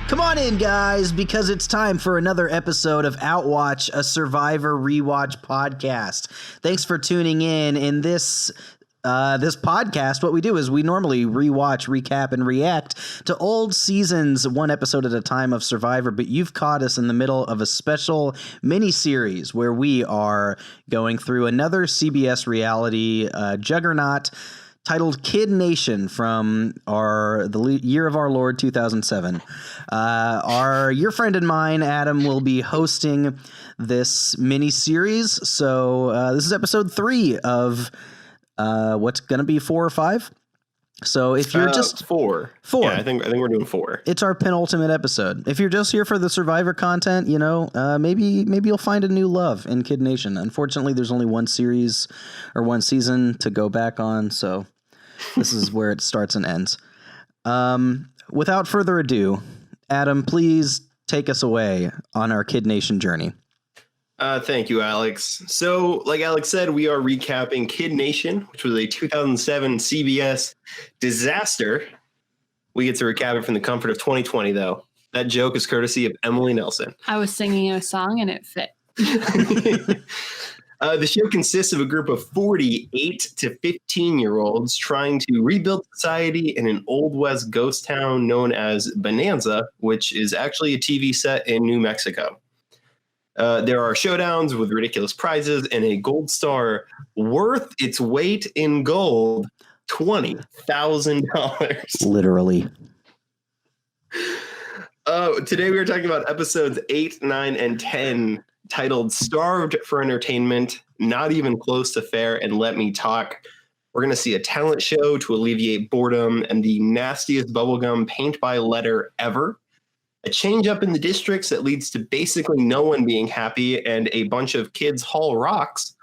Come on in, guys, because it's time for another episode of Outwatch, a Survivor Rewatch podcast. Thanks for tuning in. In this podcast, what we do is we normally rewatch, recap, and react to old seasons, one episode at a time of Survivor, but you've caught us in the middle of a special mini-series where we are going through another CBS reality juggernaut titled Kid Nation from the year of our Lord 2007. Your friend and mine, Adam, will be hosting this mini-series. So this is episode 3 of what's going to be 4 or 5. So if you're just 4, yeah, I think we're doing 4. It's our penultimate episode. If you're just here for the Survivor content, maybe you'll find a new love in Kid Nation. Unfortunately, there's only one series or one season to go back on, so this is where it starts and ends. Without further ado, Adam, please take us away on our Kid Nation journey. Thank you, Alex. So, like Alex said, we are recapping Kid Nation, which was a 2007 CBS disaster. We get to recap it from the comfort of 2020, though. That joke is courtesy of Emily Nelson. I was singing a song and it fit. The show consists of a group of 48 to 15-year-olds trying to rebuild society in an Old West ghost town known as Bonanza, which is actually a TV set in New Mexico. There are showdowns with ridiculous prizes and a gold star worth its weight in gold, $20,000. Literally. Today we are talking about episodes 8, 9, and 10, titled Starved for Entertainment, Not Even Close to Fair, and Let Me Talk. We're going to see a talent show to alleviate boredom and the nastiest bubblegum paint by letter ever. A change up in the districts that leads to basically no one being happy and a bunch of kids haul rocks.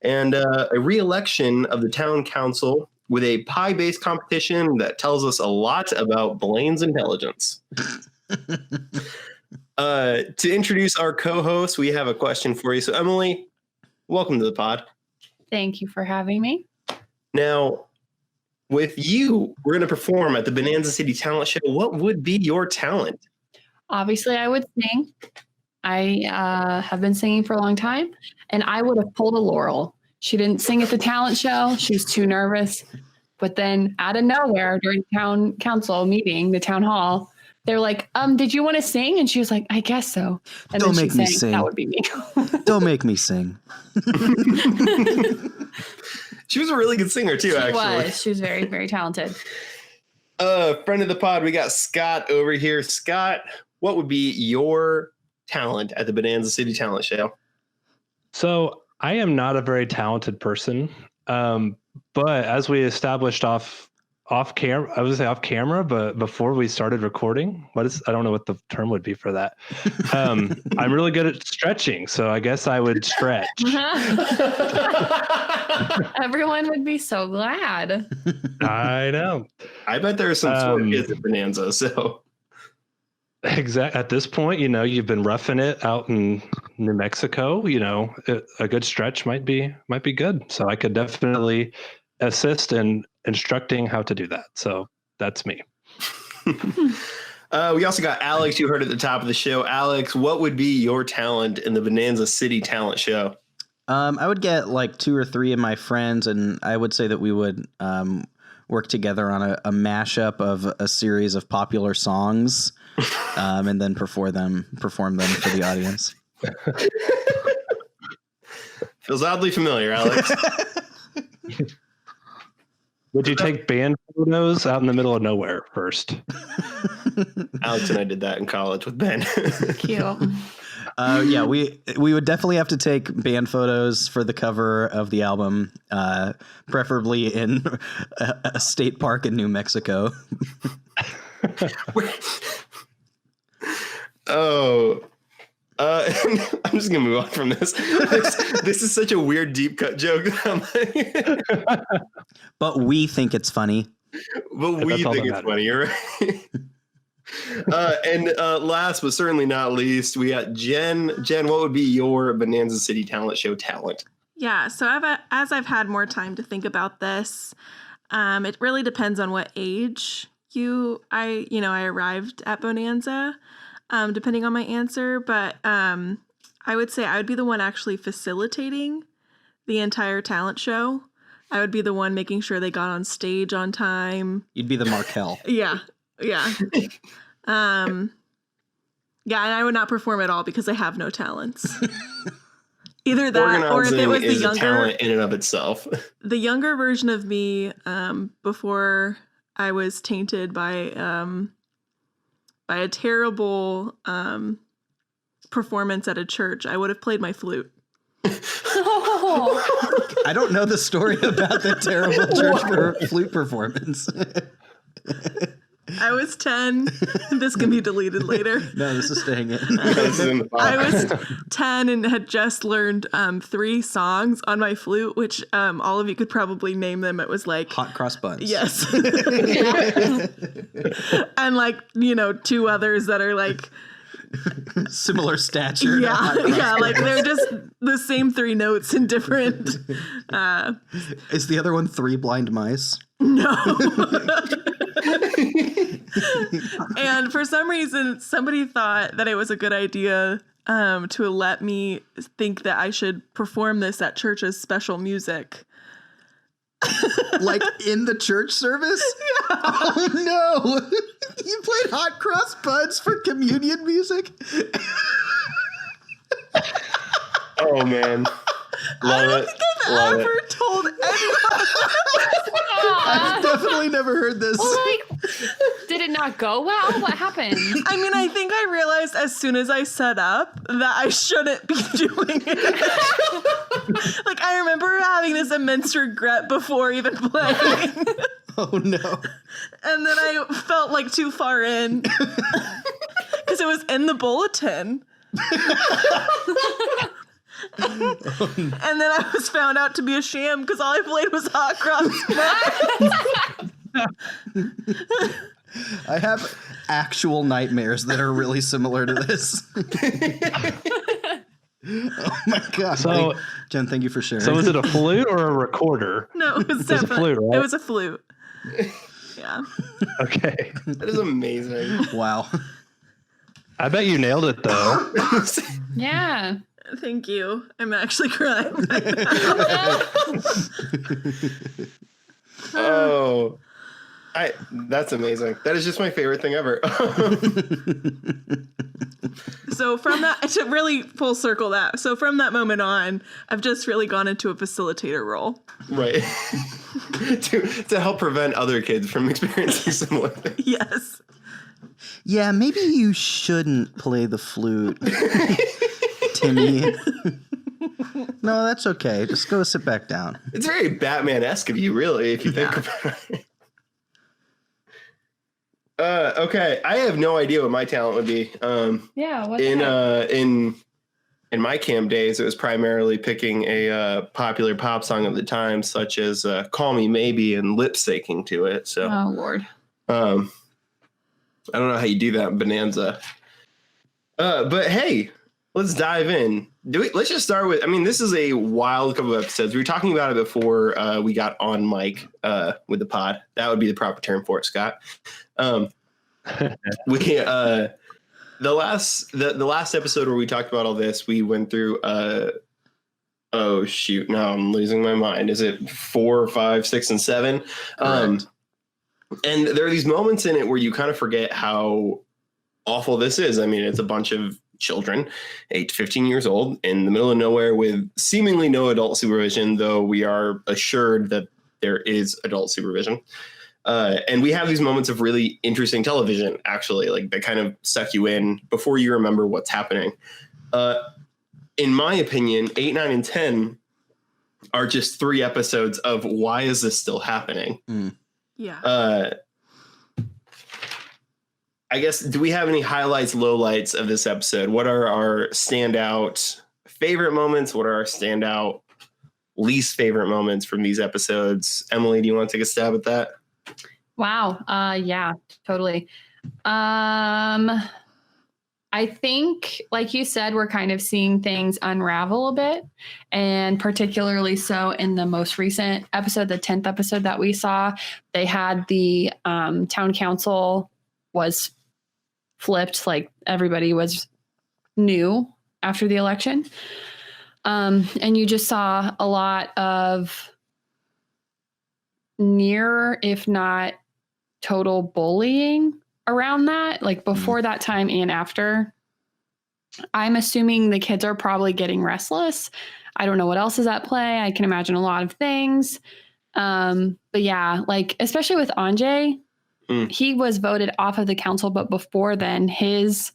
And a re-election of the town council with a pie-based competition that tells us a lot about Blaine's intelligence. To introduce our co-host, we have a question for you. So, Emily, welcome to the pod. Thank you for having me. Now, with you, we're going to perform at the Bonanza City Talent Show. What would be your talent? Obviously, I would sing. I have been singing for a long time, and I would have pulled a Laurel. She didn't sing at the talent show. She was too nervous. But then out of nowhere, during town council meeting, the town hall, they're like, did you want to sing? And she was like, I guess so. And Don't then make me sing. That would be me. Don't make me sing. She was a really good singer, too, actually. She was very, very talented. Friend of the pod, we got Scott over here. Scott, what would be your talent at the Bonanza City Talent Show? So I am not a very talented person, but as we established off camera, I would say off camera, but before we started recording, I don't know what the term would be for that. I'm really good at stretching, so I guess I would stretch. Everyone would be so glad. I know. I bet there's some sort of kids at Bonanza, so. Exactly. At this point, you've been roughing it out in New Mexico. A good stretch might be good. So I could definitely assist in instructing how to do that. So that's me. We also got Alex. You heard at the top of the show. Alex, what would be your talent in the Bonanza City Talent Show? I would get like 2 or 3 of my friends, and I would say that we would work together on a mashup of a series of popular songs. And then perform them for the audience. Feels oddly familiar, Alex. Would you take band photos out in the middle of nowhere first? Alex and I did that in college with Ben. Cute. Yeah, we would definitely have to take band photos for the cover of the album, preferably in a state park in New Mexico. I'm just gonna move on from this. This is such a weird deep cut joke. But we think it's funny. But we think it's funny, you're right. And last but certainly not least, we got Jen. Jen, what would be your Bonanza City Talent Show talent? Yeah, so as I've had more time to think about this, it really depends on what age I arrived at Bonanza, depending on my answer, but I would say I would be the one actually facilitating the entire talent show. I would be the one making sure they got on stage on time. You'd be the Markel. Yeah. Yeah, and I would not perform at all because I have no talents. Either that, or if it was the younger, talent in and of itself. The younger version of me, before I was tainted by a terrible performance at a church, I would have played my flute. I don't know the story about the terrible church flute performance. I was 10. This can be deleted later. No, this is staying in. I was 10 and had just learned 3 songs on my flute, which all of you could probably name them. It was like Hot Cross Buns. Yes. And 2 others that are like similar stature. Yeah, like they're just the same 3 notes in different. Is the other one 3 Blind Mice? No. And for some reason, somebody thought that it was a good idea to let me think that I should perform this at church as special music. Like in the church service? Yeah. Oh no! You played Hot Cross Buns for communion music? Oh man. I don't think I've ever told anyone. I've definitely never heard this. Well, did it not go well? What happened? I mean, I think I realized as soon as I set up that I shouldn't be doing it. I remember having this immense regret before even playing. Oh no. And then I felt too far in because it was in the bulletin. And then I was found out to be a sham because all I played was Hot Cross Buns. I have actual nightmares that are really similar to this. Oh my god! So, Jen, thank you for sharing. So, is it a flute or a recorder? No, it was a flute, right? It was a flute. Yeah. Okay. That is amazing. Wow. I bet you nailed it though. Yeah. Thank you. I'm actually crying. Oh, that's amazing. That is just my favorite thing ever. So from that, to really full circle that. So from that moment on, I've just really gone into a facilitator role. Right. to help prevent other kids from experiencing similar things. Yes. Yeah, maybe you shouldn't play the flute, Timmy. No, that's okay. Just go sit back down. It's very Batman-esque of you, really, if you think about it. Okay, I have no idea what my talent would be. Yeah. What in my camp days, it was primarily picking a popular pop song of the time, such as "Call Me Maybe" and lip syncing to it. So, oh Lord. I don't know how you do that in Bonanza. But hey, let's dive in. Let's just start with, this is a wild couple of episodes. We were talking about it before we got on mic with the pod. That would be the proper term for it, Scott. The last episode where we talked about all this, we went through oh shoot, now I'm losing my mind. Is it 4, 5, 6, and 7? And there are these moments in it where you kind of forget how awful this is. It's a bunch of children, 8 to 15 years old, in the middle of nowhere with seemingly no adult supervision, though we are assured that there is adult supervision. And we have these moments of really interesting television, actually, that kind of suck you in before you remember what's happening. In my opinion, 8, 9, and 10 are just 3 episodes of why is this still happening? Yeah. I guess, do we have any highlights, lowlights of this episode? What are our standout favorite moments? What are our standout least favorite moments from these episodes? Emily, do you want to take a stab at that? Wow. Yeah, totally. I think, like you said, we're kind of seeing things unravel a bit, and particularly so in the most recent episode, the 10th episode that we saw. They had the town council was flipped, like everybody was new after the election. And you just saw a lot of near, if not total bullying around that, like before that time and after. I'm assuming the kids are probably getting restless. I don't know what else is at play. I can imagine a lot of things. But yeah, like especially with Anjay, he was voted off of the council, but before then his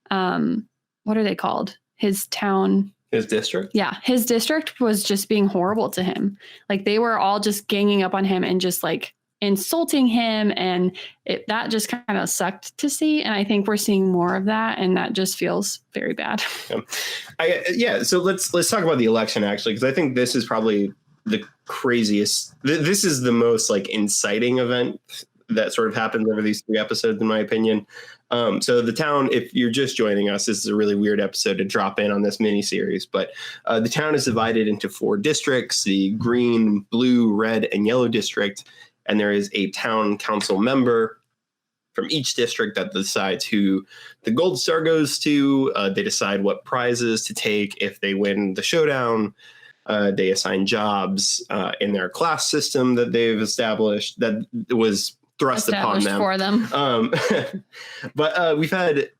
what are they called? His town. His district? Yeah, his district was just being horrible to him. Like they were all just ganging up on him and just like insulting him, and that just kind of sucked to see. And I think we're seeing more of that, and that just feels very bad. So let's talk about the election actually, because I think this is probably the craziest. This is the most like inciting event that sort of happens over these 3 episodes, in my opinion. So the town, if you're just joining us, this is a really weird episode to drop in on this mini series, but the town is divided into 4 districts: the green, blue, red, and yellow district. And there is a town council member from each district that decides who the gold star goes to. They decide what prizes to take if they win the showdown. They assign jobs in their class system that they've established that was thrust upon them. For them. But we've had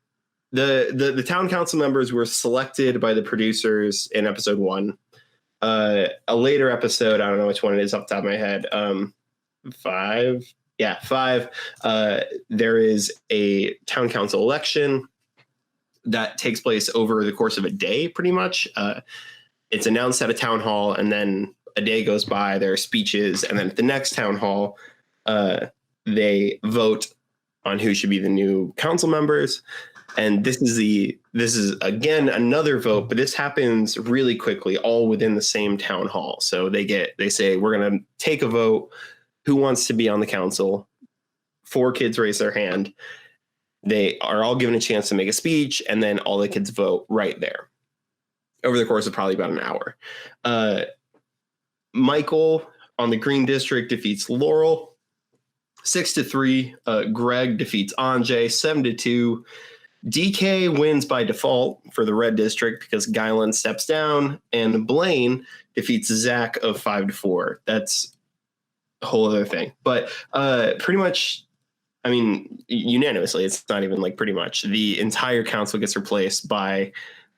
the town council members were selected by the producers in episode 1. A later episode, I don't know which one it is off the top of my head. 5. Yeah, 5. There is a town council election that takes place over the course of a day, pretty much. It's announced at a town hall, and then a day goes by, there are speeches, and then at the next town hall, they vote on who should be the new council members. And this is again another vote, but this happens really quickly, all within the same town hall. So they say, we're going to take a vote. Who wants to be on the council? 4 kids raise their hand. They are all given a chance to make a speech, and then all the kids vote right there over the course of probably about an hour. Michael on the green district defeats Laurel 6-3. Greg defeats Anjay 7-2. DK wins by default for the red district because Guyland steps down, and Blaine defeats Zach of 5-4. That's a whole other thing, but pretty much, I mean, unanimously, it's not even like pretty much, the entire council gets replaced by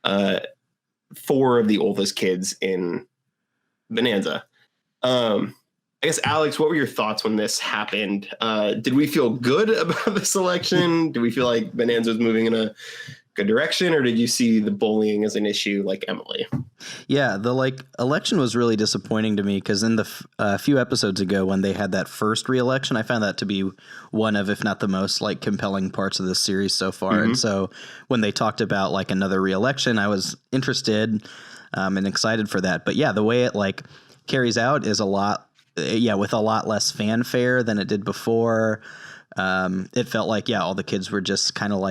4 of the oldest kids in Bonanza. I guess, Alex, what were your thoughts when this happened? Did we feel good about this election? Do we feel like Bonanza was moving in a good direction, or did you see the bullying as an issue like Emily? Yeah, the election was really disappointing to me because in the few episodes ago when they had that first re-election, I found that to be one of, if not the most compelling parts of this series so far. Mm-hmm. And so when they talked about another re-election, I was interested and excited for that. But yeah, the way it carries out is with a lot less fanfare than it did before. It felt like all the kids were just kind of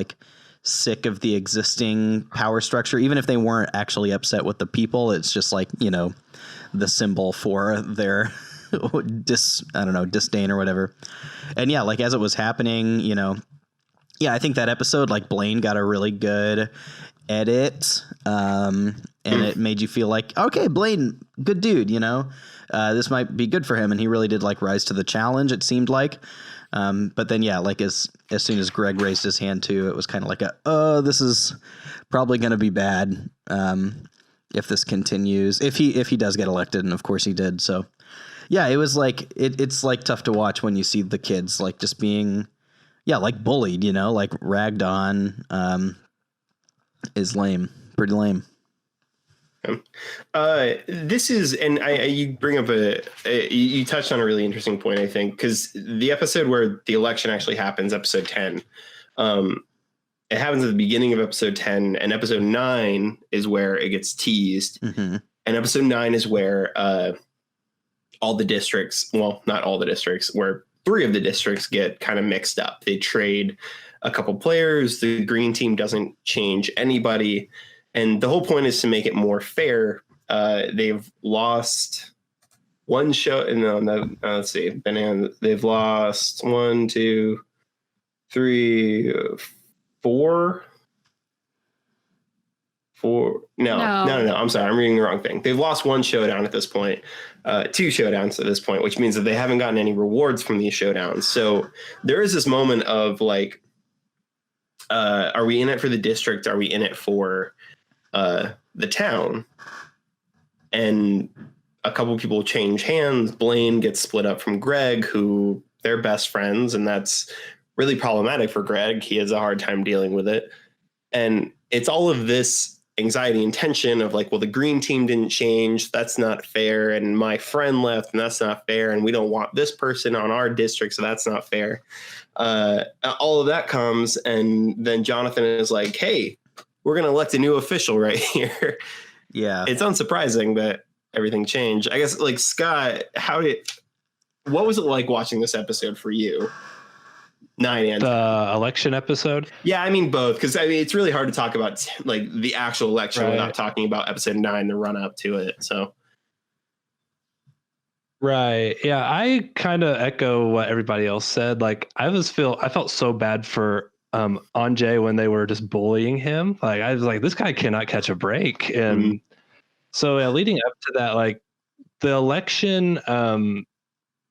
sick of the existing power structure, even if they weren't actually upset with the people. It's just the symbol for their disdain or whatever. And as it was happening, I think that episode, Blaine got a really good edit, and it made you feel okay, Blaine, good dude, this might be good for him. And he really did rise to the challenge, it seemed like. But then, as soon as Greg raised his hand too, it was kind of this is probably going to be bad. If this continues, if he does get elected. And of course he did. So yeah, it was it's tough to watch when you see the kids just being, bullied, ragged on, is lame, pretty lame. This is, and you bring up you touched on a really interesting point, I think, because the episode where the election actually happens, episode 10, it happens at the beginning of episode 10, and episode 9 is where it gets teased. Mm-hmm. And episode 9 is where all the districts, well, not all the districts, where 3 of the districts get kind of mixed up. They trade a couple players. The green team doesn't change anybody. And the whole point is to make it more fair. They've lost one show. No, let's see. Banana. They've lost 1, 2, 3, 4. No. I'm sorry. I'm reading the wrong thing. They've lost one showdown at this point, 2 showdowns at this point, which means that they haven't gotten any rewards from these showdowns. So there is this moment of like, are we in it for the district? Are we in it for the town? And a couple of people change hands. Blaine gets split up from Greg, who they're best friends, and that's really problematic for Greg. He has a hard time dealing with it. And it's all of this anxiety and tension of like, well, the green team didn't change. That's not fair. And my friend left, and that's not fair. And we don't want this person on our district, so that's not fair. All of that comes, and then Jonathan is like, hey, we're going to elect a new official right here. Yeah. It's unsurprising that everything changed. I guess, like, Scott, what was it like watching this episode for you? 9 and 10. The election episode? Yeah, I mean both, because I mean it's really hard to talk about like the actual election without talking about episode 9, the run up to it. So, right, yeah, I kind of echo what everybody else said. Like, I felt so bad for Anjay when they were just bullying him. Like, I was like, this guy cannot catch a break. And so, leading up to that, like the election.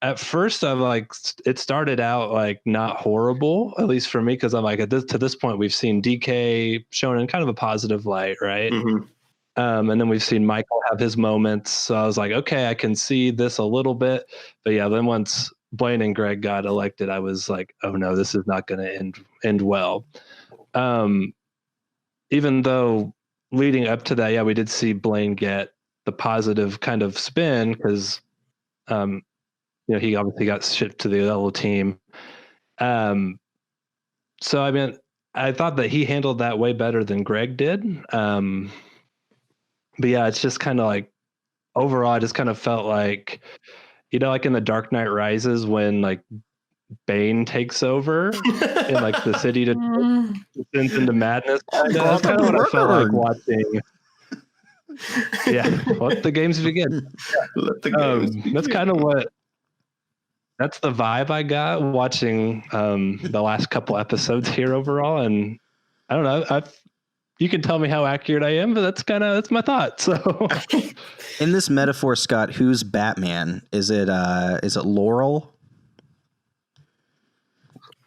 At first, I'm like, it started out like not horrible, at least for me, because I'm like, to this point, we've seen DK shown in kind of a positive light, right? Mm-hmm. And then we've seen Michael have his moments. So I was like, okay, I can see this a little bit. But yeah, then once Blaine and Greg got elected, I was like, oh no, this is not going to end well. Even though leading up to that, yeah, we did see Blaine get the positive kind of spin because he obviously got shipped to the yellow team. So, I mean, I thought that he handled that way better than Greg did. But yeah, it's just kind of like, overall, I just kind of felt like, like in The Dark Knight Rises when like Bane takes over in like the city descends into madness. That's kind of what I felt like watching. Yeah, let the games begin. That's kind of that's the vibe I got watching the last couple episodes here overall. And I don't know, you can tell me how accurate I am, but that's my thought. So in this metaphor, Scott, who's Batman? Is it Laurel?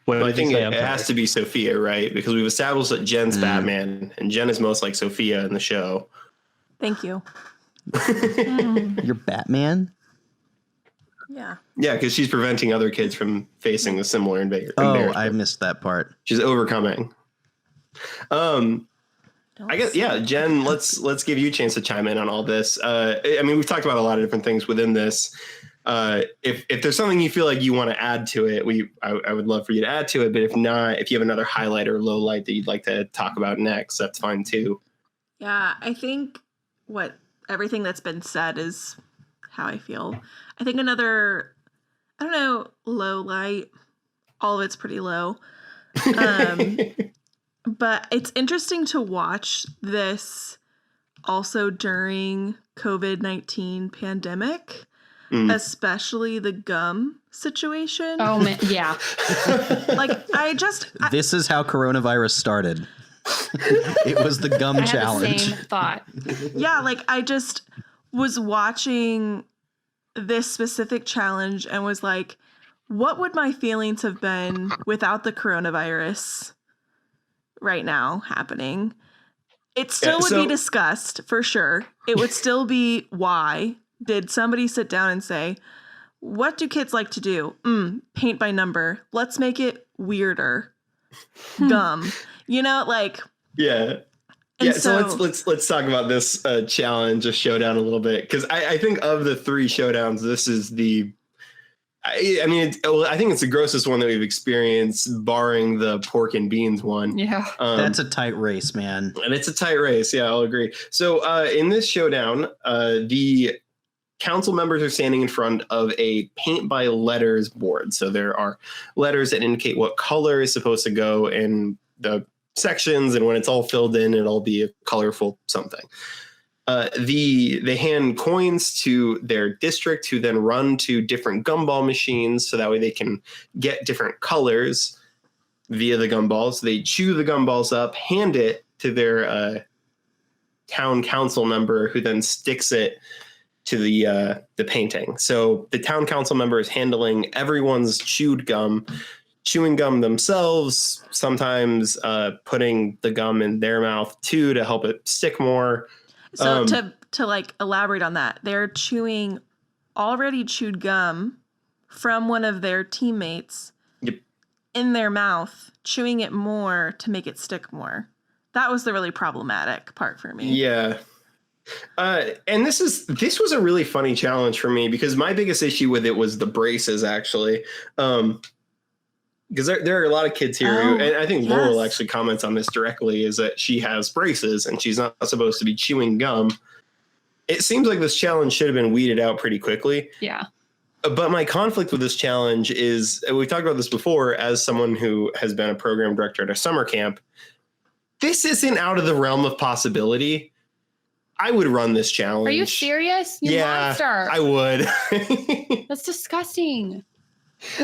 Well, I think it has to be Sophia, right? Because we've established that Jen's Batman, and Jen is most like Sophia in the show. Thank you. You're Batman? Yeah. Yeah, because she's preventing other kids from facing a similar embarrassment. Oh, I missed that part. She's overcoming. I guess, yeah, Jen, let's give you a chance to chime in on all this. I mean, we've talked about a lot of different things within this. If there's something you feel like you want to add to it, I would love for you to add to it. But if not, if you have another highlight or low light that you'd like to talk about next, that's fine too. Yeah, I think everything that's been said is how I feel. I think another, I don't know, low light, all of it's pretty low. But it's interesting to watch this also during COVID-19 pandemic, especially the gum situation. Oh man, yeah. This is how coronavirus started. It was the gum challenge. Had the same thought. Yeah, like I just was watching this specific challenge and was like, what would my feelings have been without the coronavirus right now happening? It still would be discussed for sure. It would still be, why did somebody sit down and say, what do kids like to do? Paint by number. Let's make it weirder. Gum. Yeah. Yeah, so let's talk about this challenge, a showdown a little bit, because I think of the 3 showdowns, this is I think it's the grossest one that we've experienced, barring the pork and beans one. Yeah, that's a tight race, man. And it's a tight race. Yeah, I'll agree. So in this showdown, the council members are standing in front of a paint by letters board. So there are letters that indicate what color is supposed to go in the sections, and when it's all filled in, it'll be a colorful something. They hand coins to their district, who then run to different gumball machines, so that way they can get different colors via the gumballs. They chew the gumballs up, hand it to their town council member, who then sticks it to the painting. So the town council member is handling everyone's chewing gum themselves, sometimes putting the gum in their mouth too to help it stick more. So to like elaborate on that, they're chewing already chewed gum from one of their teammates in their mouth, chewing it more to make it stick more. That was the really problematic part for me. Yeah. And this was a really funny challenge for me, because my biggest issue with it was the braces, actually. Because there are a lot of kids here who, and I think Laurel actually comments on this directly, is that she has braces and she's not supposed to be chewing gum. It seems like this challenge should have been weeded out pretty quickly. Yeah. But my conflict with this challenge is, we've talked about this before, as someone who has been a program director at a summer camp, this isn't out of the realm of possibility. I would run this challenge. Are you serious? You monster. I would. That's disgusting.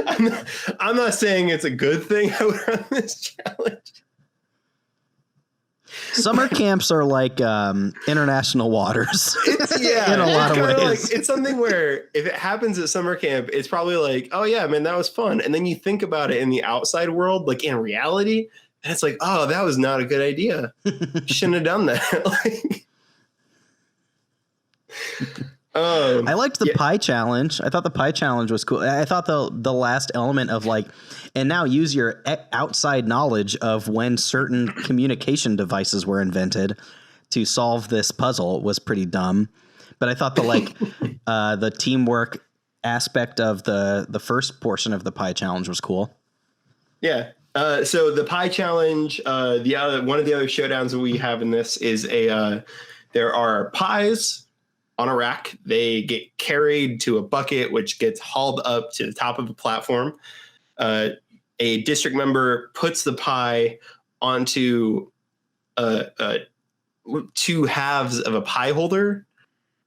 I'm not saying it's a good thing I would run this challenge. Summer camps are like international waters. In a lot of ways. Like, it's something where if it happens at summer camp, it's probably like, oh yeah, man, that was fun. And then you think about it in the outside world, like in reality, and it's like, oh, that was not a good idea. Shouldn't have done that. I liked the pie challenge. I thought the pie challenge was cool. I thought the last element of like, and now use your outside knowledge of when certain communication devices were invented to solve this puzzle was pretty dumb. But I thought the teamwork aspect of the first portion of the pie challenge was cool. Yeah. So the pie challenge, one of the other showdowns that we have in this is there are pies on a rack. They get carried to a bucket, which gets hauled up to the top of a platform. A district member puts the pie onto two halves of a pie holder,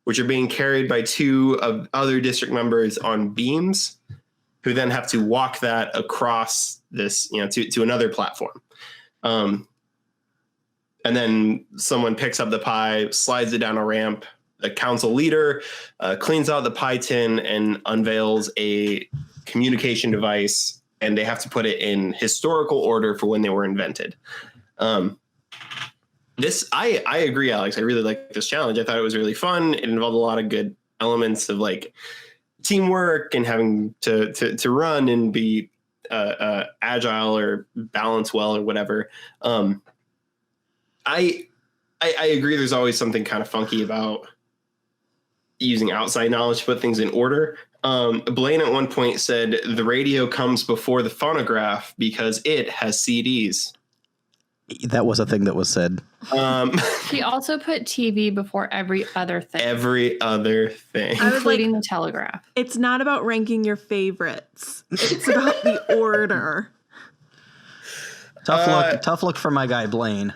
which are being carried by two of other district members on beams, who then have to walk that across this, to another platform. And then someone picks up the pie, slides it down a ramp. The council leader cleans out the pie tin and unveils a communication device, and they have to put it in historical order for when they were invented. I agree, Alex. I really like this challenge. I thought it was really fun. It involved a lot of good elements of like teamwork and having to run and be agile or balance well or whatever. I agree. There's always something kind of funky about using outside knowledge to put things in order. Blaine at one point said the radio comes before the phonograph because it has CDs. That was a thing that was said. He also put TV before every other thing. Every other thing. Including the telegraph. It's not about ranking your favorites. It's about the order. Tough look for my guy Blaine.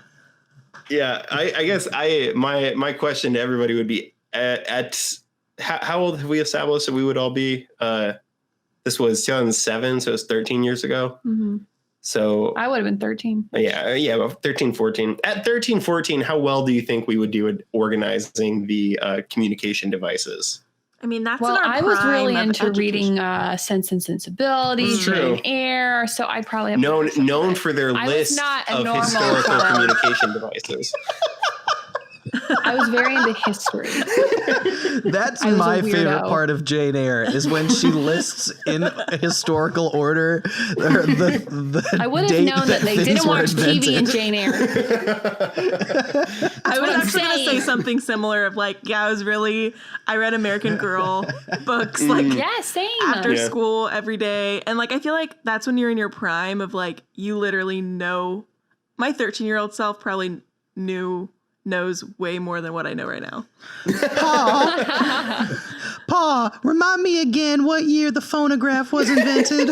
Yeah, I guess my question to everybody would be at how old have we established that we would all be? This was 2007, so it's 13 years ago. Mm-hmm. So I would have been 13. Yeah, about 13, 14. At 13, 14, how well do you think we would do at organizing the communication devices? I mean, that's I was really into reading Sense and Sensibility, Jane Eyre, so I probably have known for their list of historical communication devices. I was very into history. That's my favorite part of Jane Eyre is when she lists in historical order. I would have known that they didn't watch TV in Jane Eyre. I was actually going to say something similar of like, I read American Girl books same. after school every day. And like, I feel like that's when you're in your prime of like, you literally know. My 13-year-old self probably knew knows way more than what I know right now. Pa, remind me again what year the phonograph was invented.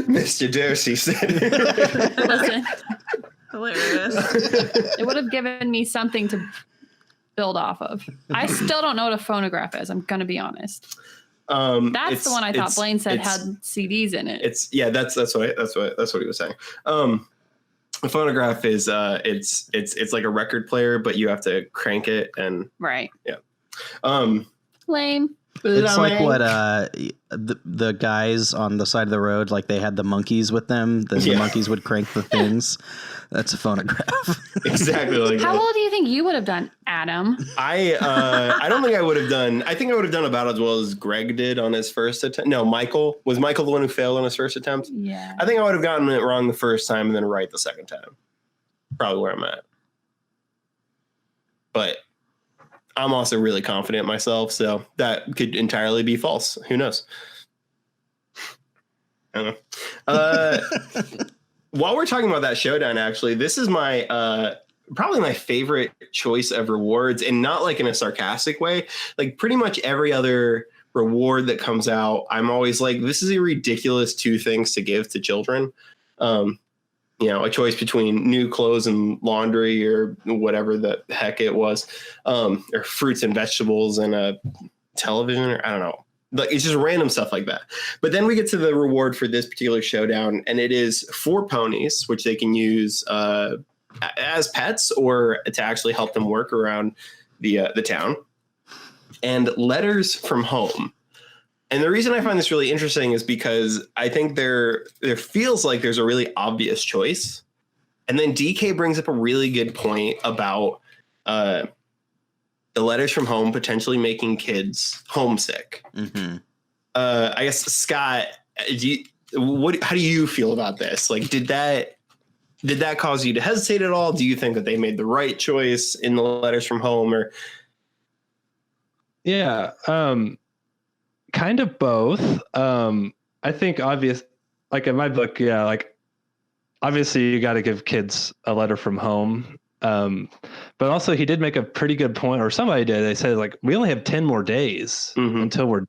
Mr. Darcy said. Listen, Hilarious. it would have given me something to build off of. I still don't know what a phonograph is. I'm going to be honest. That's the one I thought Blaine said had CDs in it. That's what he was saying. A phonograph is it's like a record player, but you have to crank it and right. Yeah. Lame. It's like what the guys on the side of the road, like they had the monkeys with them. The monkeys would crank the things. That's a phonograph. Exactly like How that. well do you think you would have done, Adam? I don't think I would have done. I think I would have done about as well as Greg did on his first attempt. No, Michael the one who failed on his first attempt. Yeah. I think I would have gotten it wrong the first time and then right the second time. Probably where I'm at. But I'm also really confident in myself, so that could entirely be false. Who knows? I don't know. While we're talking about that showdown, actually, this is my probably my favorite choice of rewards, and not like in a sarcastic way. Like pretty much every other reward that comes out, I'm always like, this is a ridiculous 2 things to give to children. A choice between new clothes and laundry or whatever the heck it was, or fruits and vegetables and a television, or I don't know. Like it's just random stuff like that. But then we get to the reward for this particular showdown, and it is 4 ponies, which they can use as pets or to actually help them work around the town, and letters from home. And the reason I find this really interesting is because I think there feels like there's a really obvious choice. And then DK brings up a really good point about the letters from home potentially making kids homesick. Mm-hmm. I guess, Scott, how do you feel about this? Like, did that cause you to hesitate at all? Do you think that they made the right choice in the letters from home? Or yeah, kind of both. I think like in my book, yeah, like obviously you got to give kids a letter from home. But also he did make a pretty good point, or somebody did. They said like, we only have 10 more days until we're done.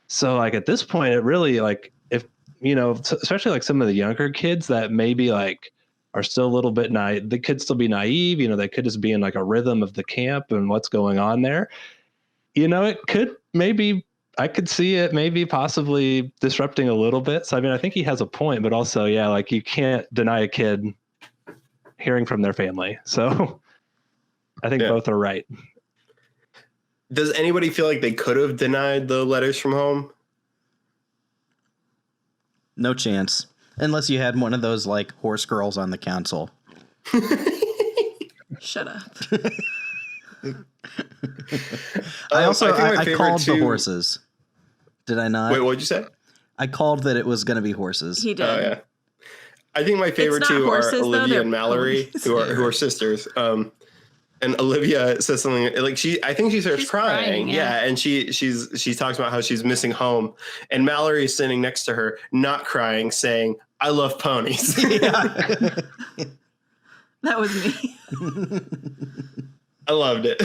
So like at this point, it really like, if, especially like some of the younger kids that maybe like are still a little bit naive, they could still be naive, they could just be in like a rhythm of the camp and what's going on there. It could maybe, I could see it maybe possibly disrupting a little bit. So, I mean, I think he has a point, but also, yeah, like you can't deny a kid hearing from their family. So I think both are right. Does anybody feel like they could have denied the letters from home? No chance. Unless you had one of those like horse girls on the council. Shut up. I called the horses. Did I not? Wait, what'd you say? I called that it was going to be horses. He did. Oh, yeah. I think my favorite two horses, are Olivia and Mallory, who are sisters. And Olivia says something like I think she starts crying. Yeah. And she talks about how she's missing home. And Mallory is sitting next to her, not crying, saying, "I love ponies." That was me. I loved it.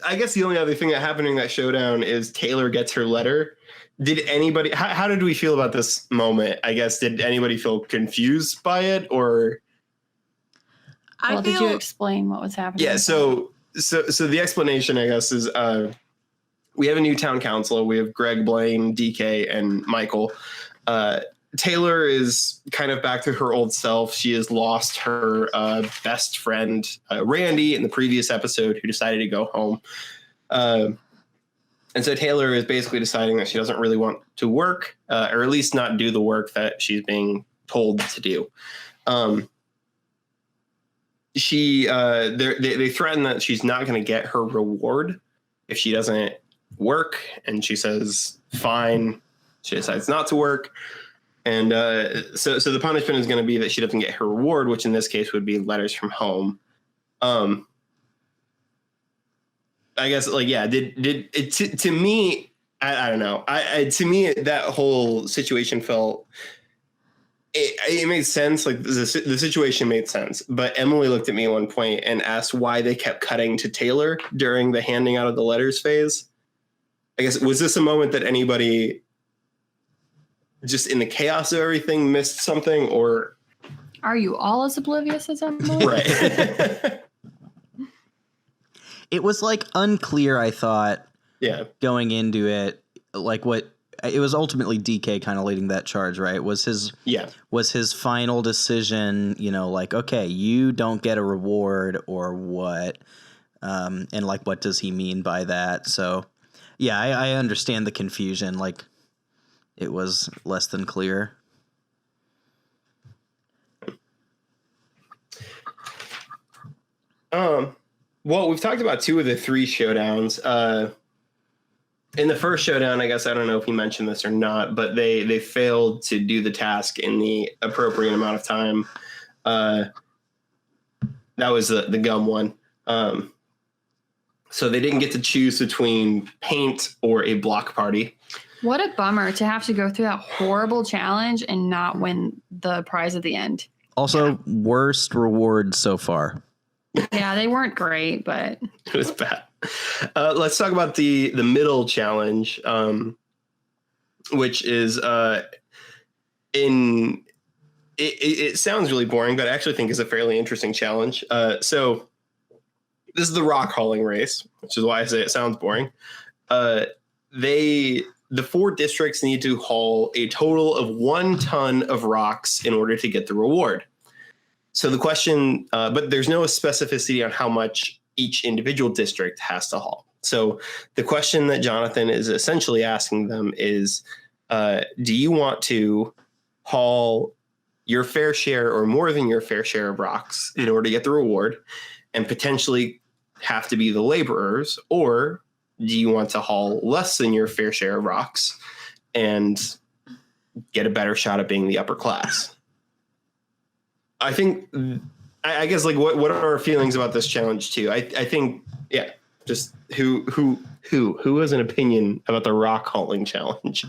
I guess the only other thing that happened in that showdown is Taylor gets her letter. Did anybody, how did we feel about this moment? I guess, did anybody feel confused by it, or? Did you explain what was happening? Yeah. So the explanation, I guess, is we have a new town council. We have Greg, Blaine, DK, and Michael. Taylor is kind of back to her old self. She has lost her best friend, Randy, in the previous episode, who decided to go home. And so Taylor is basically deciding that she doesn't really want to work, or at least not do the work that she's being told to do. They threaten that she's not going to get her reward if she doesn't work. And she says, fine. She decides not to work. And so the punishment is going to be that she doesn't get her reward, which in this case would be letters from home. I guess, like, yeah, did it to me, I don't know. To me, that whole situation felt. It made sense. Like the situation made sense. But Emily looked at me at one point and asked why they kept cutting to Taylor during the handing out of the letters phase. I guess, was this a moment that anybody just in the chaos of everything missed something, or Are you all as oblivious as Emily? right? It was like unclear, I thought, Yeah. going into it, like what it was ultimately DK kind of leading that charge, right? Was his final decision, like, okay, you don't get a reward or what? And like, what does he mean by that? So yeah, I understand the confusion. Like, it was less than clear. Well, we've talked about 2 of the 3 showdowns. In the first showdown, I guess I don't know if he mentioned this or not, but they failed to do the task in the appropriate amount of time. That was the gum one. So they didn't get to choose between paint or a block party. What a bummer to have to go through that horrible challenge and not win the prize at the end. Also, worst reward so far. Yeah, they weren't great, but It was bad. Let's talk about the middle challenge, which is it sounds really boring, but I actually think is a fairly interesting challenge. So this is the rock hauling race, which is why I say it sounds boring. The 4 districts need to haul a total of 1 ton of rocks in order to get the reward. So the question, but there's no specificity on how much each individual district has to haul. So the question that Jonathan is essentially asking them is, do you want to haul your fair share or more than your fair share of rocks in order to get the reward and potentially have to be the laborers, or do you want to haul less than your fair share of rocks and get a better shot at being the upper class? I think, I guess, like, what are our feelings about this challenge too? I think, yeah, just who has an opinion about the rock hauling challenge?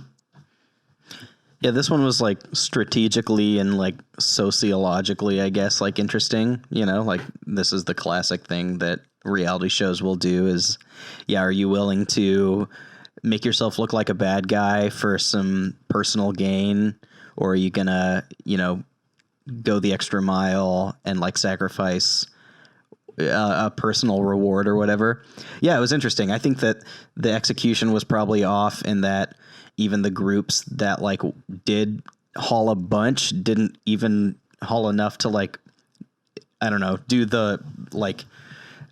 Yeah, this one was like strategically and like sociologically, I guess, like interesting, like this is the classic thing that reality shows will do is, yeah, are you willing to make yourself look like a bad guy for some personal gain, or are you gonna, go the extra mile and like sacrifice a personal reward or whatever? Yeah, it was interesting. I think that the execution was probably off in that even the groups that like did haul a bunch didn't even haul enough to like, I don't know, do the like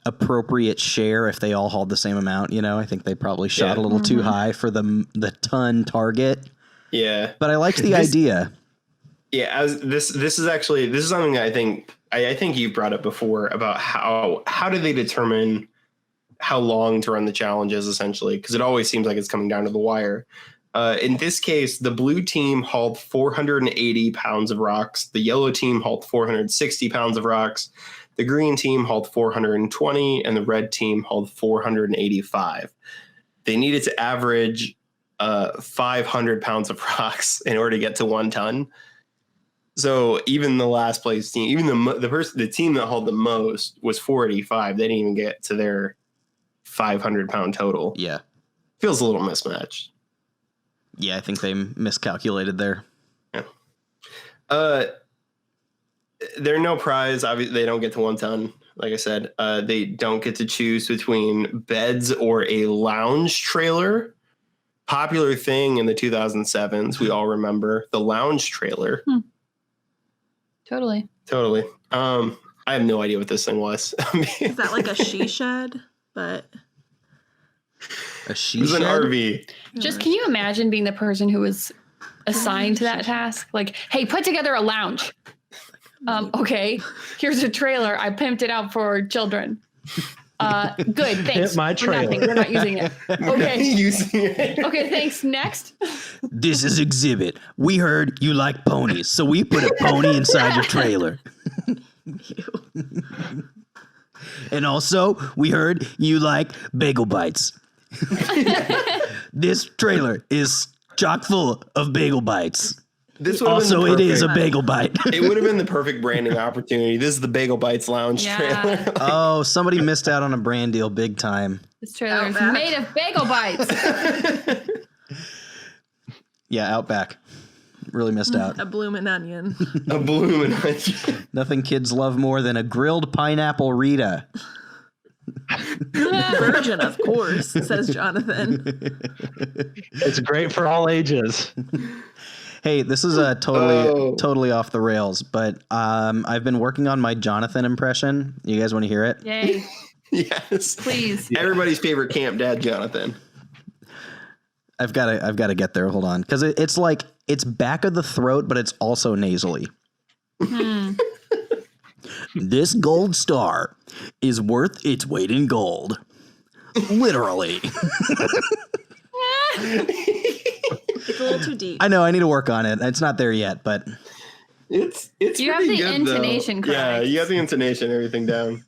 appropriate share if they all hauled the same amount. I think they probably shot a little too high for the ton target. Yeah, but I liked the idea. Yeah, this is something that I think you brought up before about how do they determine how long to run the challenges, essentially, because it always seems like it's coming down to the wire. In this case, the blue team hauled 480 pounds of rocks. The yellow team hauled 460 pounds of rocks. The green team hauled 420, and the red team hauled 485. They needed to average 500 pounds of rocks in order to get to 1 ton. So even the last place team, even the team that hauled the most was 485. They didn't even get to their 500-pound total. Yeah, feels a little mismatched. Yeah, I think they miscalculated there. Yeah. They're no prize. Obviously, they don't get to 1 ton. Like I said, they don't get to choose between beds or a lounge trailer. Popular thing in the 2007s. We all remember the lounge trailer. Totally. I have no idea what this thing was. Is that like a she shed? But a she it was shed? an RV. Just can you imagine being the person who was assigned to that task? Like, hey, put together a lounge. Okay, here's a trailer. I pimped it out for children. Good, thanks. Hit my trailer. We're not using it. Okay. Using it. Okay, thanks. Next. This is exhibit. We heard you like ponies, so we put a pony inside your trailer. And also, we heard you like bagel bites. This trailer is chock full of bagel bites. This would have been Also, the it is a perfect- bagel bite. It would have been the perfect branding opportunity. This is the Bagel Bites Lounge trailer. Oh, somebody missed out on a brand deal big time. This trailer is Outback. made of bagel bites. Yeah, Outback. Really missed out. A bloomin' onion. A blooming onion. Nothing kids love more than a grilled pineapple Rita. Virgin, of course, says Jonathan. It's great for all ages. Hey, this is totally off the rails, but I've been working on my Jonathan impression. You guys want to hear it? Yay. Yes. Please. Everybody's favorite camp dad, Jonathan. I've got to get there. Hold on, because it's like it's back of the throat, but it's also nasally. This gold star is worth its weight in gold. Literally. It's a little too deep. I know. I need to work on it. It's not there yet, but It's You have pretty the good, intonation though. Yeah, correct. you have the intonation, everything down.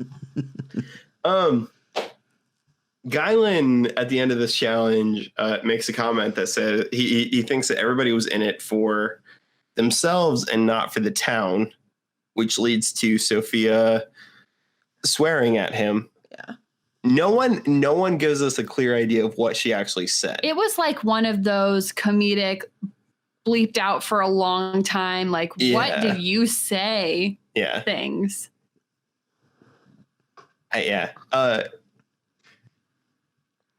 Guylan at the end of this challenge makes a comment that says he thinks that everybody was in it for themselves and not for the town, which leads to Sophia swearing at him. Yeah. No one gives us a clear idea of what she actually said. It was like one of those comedic bleeped out for a long time. Like, Yeah. what did you say? Yeah. Things.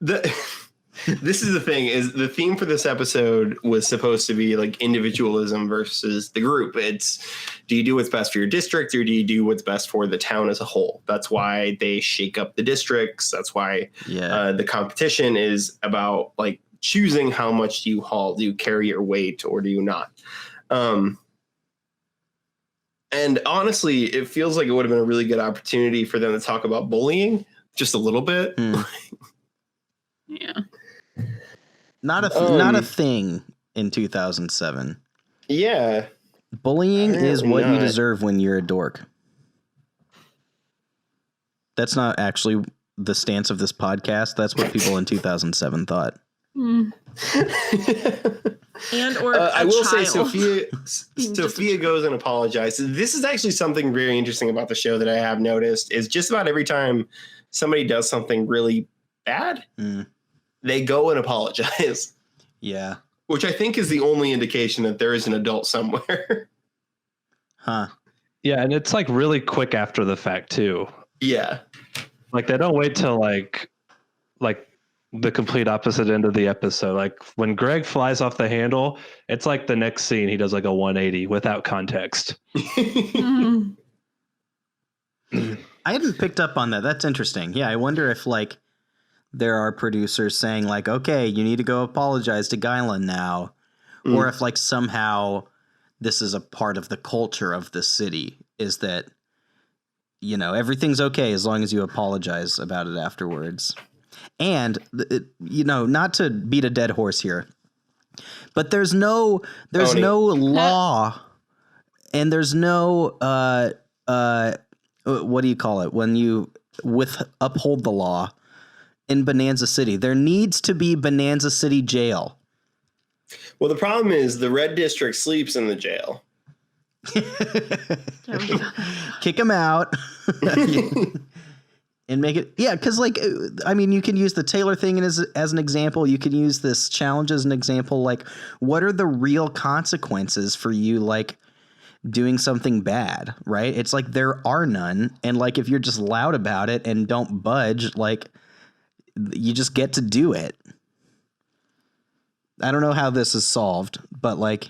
This is the thing, is the theme for this episode was supposed to be like individualism versus the group. It's, do you do what's best for your district or do you do what's best for the town as a whole? That's why they shake up the districts. That's why the competition is about like choosing how much do you haul. Do you carry your weight or do you not? And honestly, it feels like it would have been a really good opportunity for them to talk about bullying just a little bit. Yeah. not a thing in 2007. Yeah. Bullying is Apparently what you not. deserve when you're a dork. That's not actually the stance of this podcast. That's what people in 2007 thought. And or I will say child. Sophia goes and apologizes. This is actually something very interesting about the show that I have noticed is just about every time somebody does something really bad, they go and apologize. Yeah. Which I think is the only indication that there is an adult somewhere. Huh. Yeah, and it's like really quick after the fact too. Yeah. Like they don't wait till like the complete opposite end of the episode. Like when Greg flies off the handle, it's like the next scene he does like a 180 without context. I hadn't picked up on that. That's interesting. Yeah, I wonder if like there are producers saying like, okay, you need to go apologize to Guylan now. Or if like somehow this is a part of the culture of the city, is that, you know, everything's okay as long as you apologize about it afterwards. And, you know, not to beat a dead horse here, but there's no law and there's no, what do you call it? When you uphold the law in Bonanza City, there needs to be Bonanza City jail. Well, the problem is the red district sleeps in the jail. Kick him out. And make it, yeah, because like, I mean, you can use the Taylor thing as an example. You can use this challenge as an example. Like, what are the real consequences for you, like, doing something bad, right? It's like there are none. And like, if you're just loud about it and don't budge, like, you just get to do it. I don't know how this is solved, but like,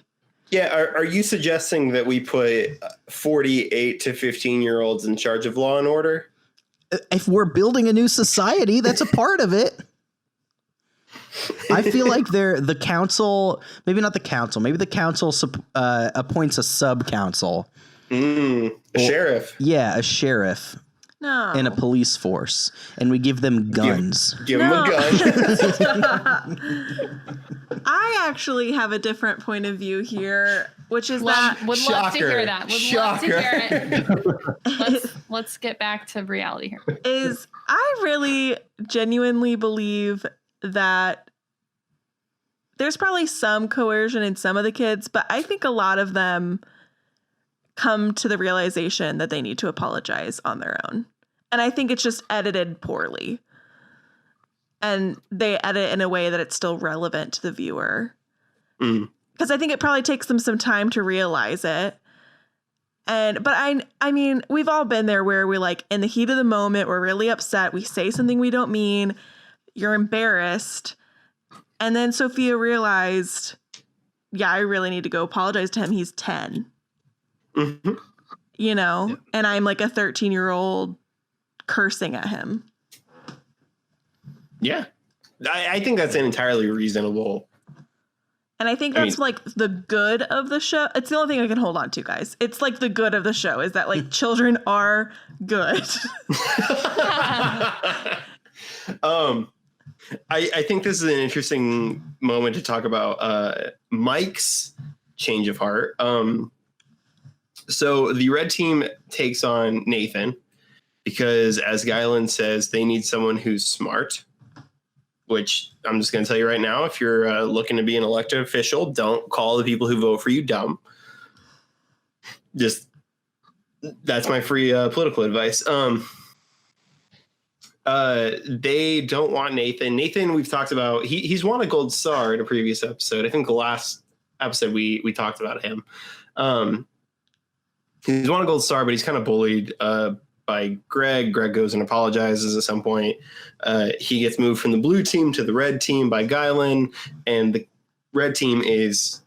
Yeah, are you suggesting that we put 48 to 15-year-olds in charge of law and order? if we're building a new society, that's a part of it. I feel like the council, maybe not the council, maybe the council appoints a sub-council. A sheriff. Yeah, a sheriff. No. And a police force. And we give them guns. Give him a gun. I actually have a different point of view here, which is that Would love to hear that. Would love to hear it. Let's get back to reality here. is I really genuinely believe that there's probably some coercion in some of the kids, but I think a lot of them come to the realization that they need to apologize on their own. And I think it's just edited poorly. And they edit in a way that it's still relevant to the viewer. Because I think it probably takes them some time to realize it. But I mean, we've all been there where we're like, in the heat of the moment, we're really upset. We say something we don't mean. You're embarrassed. And then Sophia realized, yeah, I really need to go apologize to him. He's 10. Mm-hmm. You know, and I'm like a 13-year-old cursing at him. Yeah. I think that's an entirely reasonable. And I think that's like the good of the show. It's the only thing I can hold on to, guys. It's like the good of the show is that like children are good. I think this is an interesting moment to talk about Mike's change of heart. So the red team takes on Nathan because, as Guyland says, they need someone who's smart, which I'm just going to tell you right now, if you're looking to be an elected official, don't call the people who vote for you dumb. Just, that's my free political advice. They don't want Nathan. Nathan, we've talked about, he's won a gold star in a previous episode. I think the last episode we talked about him. He's won a gold star, but he's kind of bullied by Greg. Greg goes and apologizes at some point. He gets moved from the blue team to the red team by Guyland, and the red team is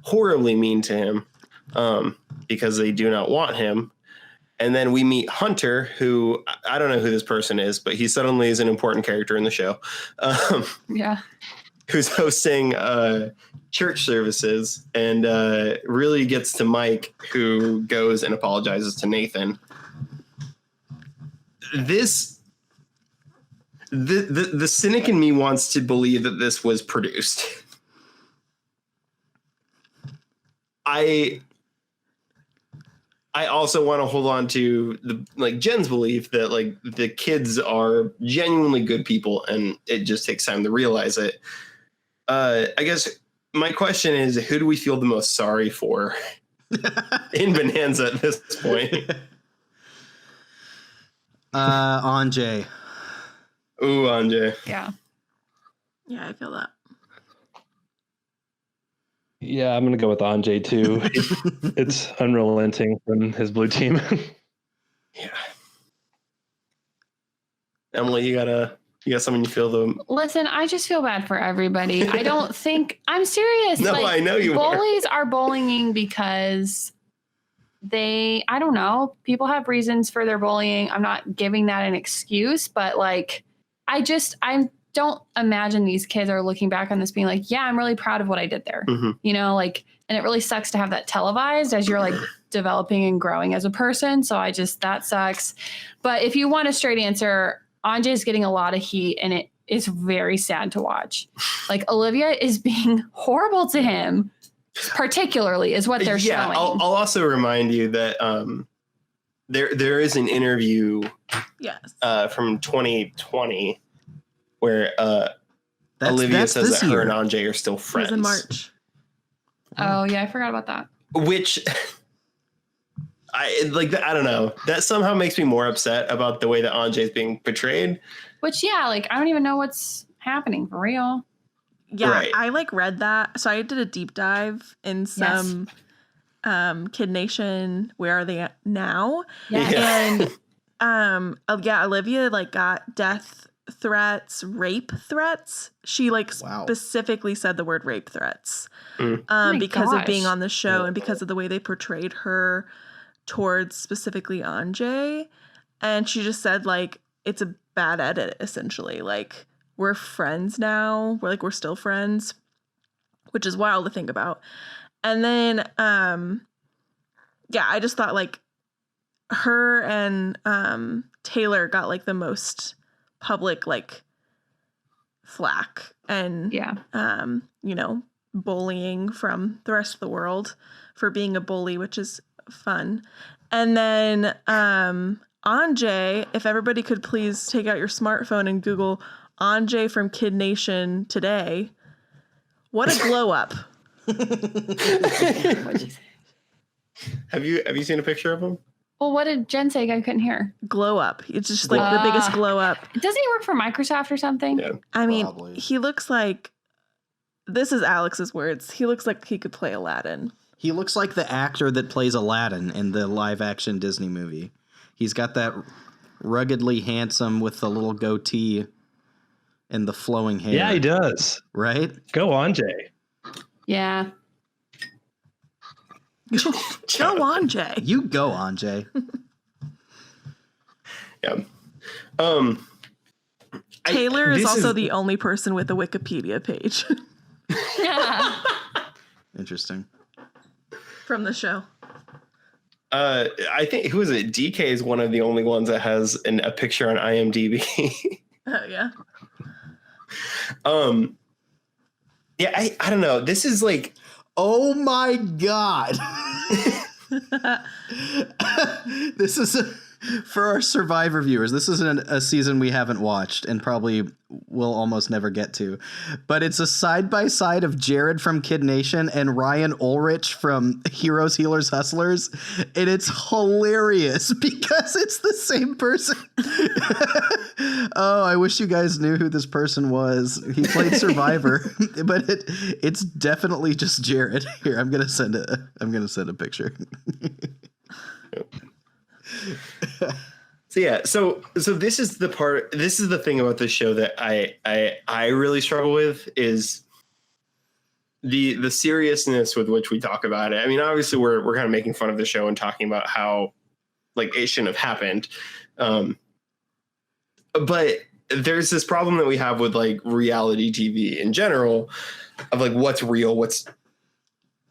horribly mean to him because they do not want him. And then we meet Hunter, who I don't know who this person is, but he suddenly is an important character in the show. Yeah. Who's hosting church services and really gets to Mike, who goes and apologizes to Nathan. The cynic in me wants to believe that this was produced. I also want to hold on to Jen's belief that like the kids are genuinely good people and it just takes time to realize it. I guess my question is, who do we feel the most sorry for in Bonanza at this point? Anjay. Ooh, Anjay. Yeah. Yeah, I feel that. Yeah, I'm going to go with Anjay too. It's unrelenting from his blue team. Yeah. Emily, you got something you feel the... Listen, I just feel bad for everybody. I don't think... I'm serious. No, I know you are. Bullies are bullying because I don't know. People have reasons for their bullying. I'm not giving that an excuse, but like, I don't imagine these kids are looking back on this being like, yeah, I'm really proud of what I did there. Mm-hmm. You know, like, and it really sucks to have that televised as you're like developing and growing as a person. So that sucks. But if you want a straight answer, Anjay is getting a lot of heat and it is very sad to watch. Like Olivia is being horrible to him, particularly is what they're showing. I'll also remind you that there is an interview from 2020 where Olivia says that her and Anjay are still friends. It was in March. Oh yeah, I forgot about that. Which I don't know. That somehow makes me more upset about the way that Anjay is being portrayed. Which I don't even know what's happening for real. Yeah, right. I read that. So I did a deep dive in some Kid Nation. Where are they at now? Yes. And Olivia got death threats, rape threats. She specifically said the word rape threats because of being on the show and because of the way they portrayed her towards specifically Anjay. And she just said it's a bad edit, essentially. We're friends now. We're still friends, which is wild to think about. And then I just thought her and Taylor got the most public flack and bullying from the rest of the world for being a bully, which is fun. And then Anjay, if everybody could please take out your smartphone and Google Anjay from Kid Nation today, What a glow up. What'd you say? Have you seen a picture of him? Well, what did Jen say? I couldn't hear. Glow up. It's just like the biggest glow up. Doesn't he work for Microsoft or something? Yeah. I mean, Probably. he looks like, this is Alex's words, he looks like he could play Aladdin. He looks like the actor that plays Aladdin in the live-action Disney movie. He's got that ruggedly handsome with the little goatee and the flowing hair. Yeah, he does. Right? Go on, Jay. Yeah. Go on, Jay. You go on, Jay. Yeah. Taylor is also the only person with a Wikipedia page Interesting. from the show. I think, who is it? DK is one of the only ones that has a picture on IMDb. Oh, yeah. Yeah, I don't know. This is like, Oh my God. This is for our Survivor viewers. This is a season we haven't watched and probably will almost never get to. But it's a side-by-side of Jared from Kid Nation and Ryan Ulrich from Heroes, Healers, Hustlers. And it's hilarious because it's the same person. Oh, I wish you guys knew who this person was. He played Survivor, but it's definitely just Jared. Here, I'm gonna send a picture. So yeah, so this is the thing about this show that I really struggle with is the seriousness with which we talk about it. I mean, obviously we're kind of making fun of the show and talking about how like it shouldn't have happened. But there's this problem that we have with like reality TV in general of like what's real, what's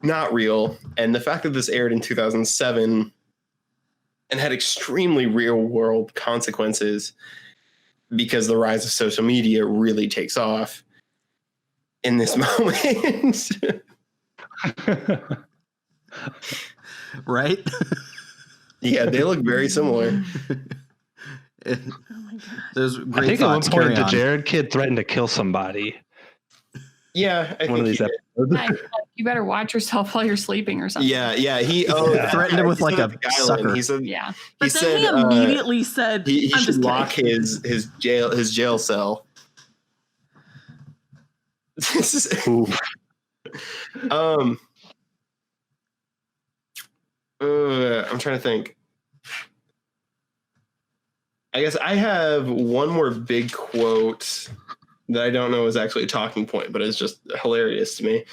not real. And the fact that this aired in 2007 and had extremely real world consequences because the rise of social media really takes off in this moment. Right? Yeah, they look very similar. Oh my God. There's I great think at one thoughts. point Carry the on. Jared kid threatened to kill somebody. Yeah, I One think of these he did. episodes. You better watch yourself while you're sleeping or something. Yeah. He Threatened him with he like said a at the island, sucker. He said Yeah. But then he immediately said, he I'm should just lock kidding. his jail cell. This is Ooh. I'm trying to think. I guess I have one more big quote that I don't know is actually a talking point, but it's just hilarious to me.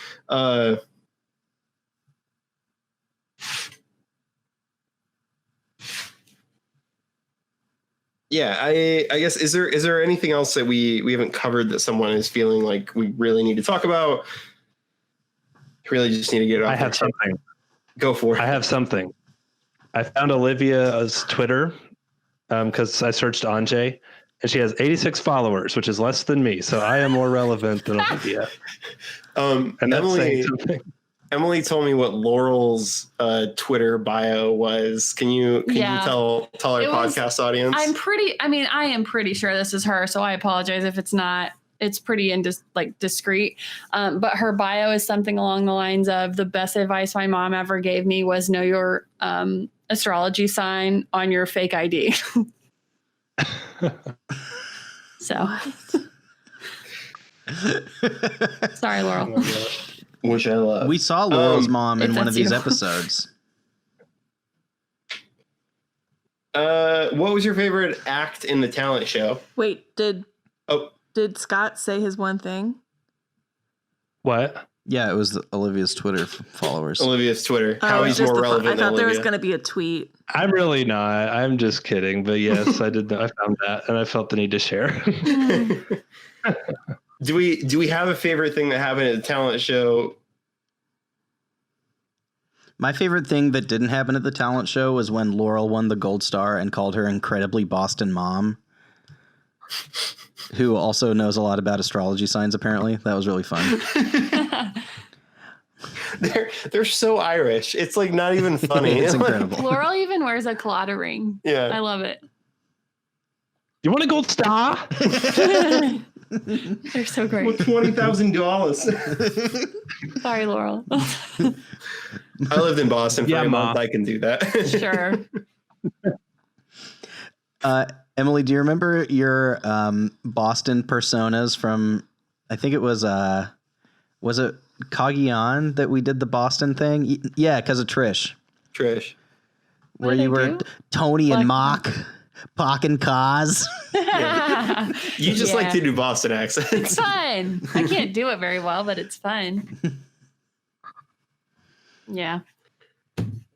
Yeah, I guess is there anything else that we haven't covered that someone is feeling like we really need to talk about? Really just need to get it off. I have something. Go for it. I have something. I found Olivia's Twitter because I searched Anjay, and she has 86 followers, which is less than me. So I am more relevant than Olivia. And that's saying something. Emily told me what Laurel's Twitter bio was. Can you tell our podcast audience? I am pretty sure this is her, so I apologize if it's not. It's pretty discreet. But her bio is something along the lines of the best advice my mom ever gave me was know your astrology sign on your fake ID. So sorry, Laurel. Which I love. We saw Laurel's mom in if one of that's these you. episodes. What was your favorite act in the talent show? Wait, did Oh, Scott say his one thing? What? Yeah, it was Olivia's Twitter followers. Olivia's Twitter. Oh, How it's he's just more I relevant than thought there was Olivia. going to be a tweet. I'm really not. I'm just kidding. But yes, I did. I found that, and I felt the need to share. Do we have a favorite thing that happened at the talent show? My favorite thing that didn't happen at the talent show was when Laurel won the gold star and called her incredibly Boston mom, who also knows a lot about astrology signs, apparently. That was really fun. They're so Irish. It's like not even funny. It's incredible. Laurel even wears a Claddagh ring. Yeah. I love it. You want a gold star? They're so great. With $20,000. Sorry, Laurel. I lived in Boston for a month. Ma. I can do that. Sure. Emily, do you remember your Boston personas from? I think it was it Cagayan that we did the Boston thing? Yeah, because of Trish. Trish. Where you were Tony and Mock, Pock and Kaz. Yeah. You just like to do Boston accents. It's fun. I can't do it very well, but it's fun. Yeah.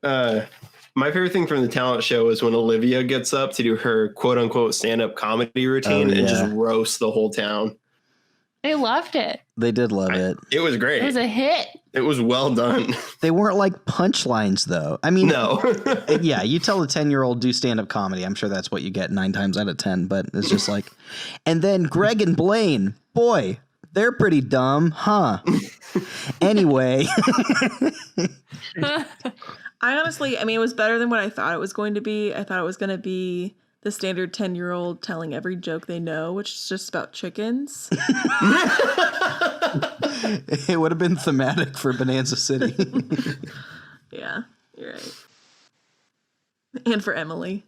My favorite thing from the talent show is when Olivia gets up to do her quote unquote stand-up comedy routine and just roast the whole town. They loved it. They did love it. It was great. It was a hit. It was well done. They weren't like punchlines, though. I mean, no. Yeah, you tell a 10-year-old do stand-up comedy. I'm sure that's what you get 9 times out of 10. But it's just like, and then Greg and Blaine, boy, they're pretty dumb, huh? Anyway. I honestly, I mean, it was better than what I thought it was going to be. I thought it was going to be the standard 10-year-old telling every joke they know, which is just about chickens. It would have been thematic for Bonanza City. Yeah, you're right. And for Emily.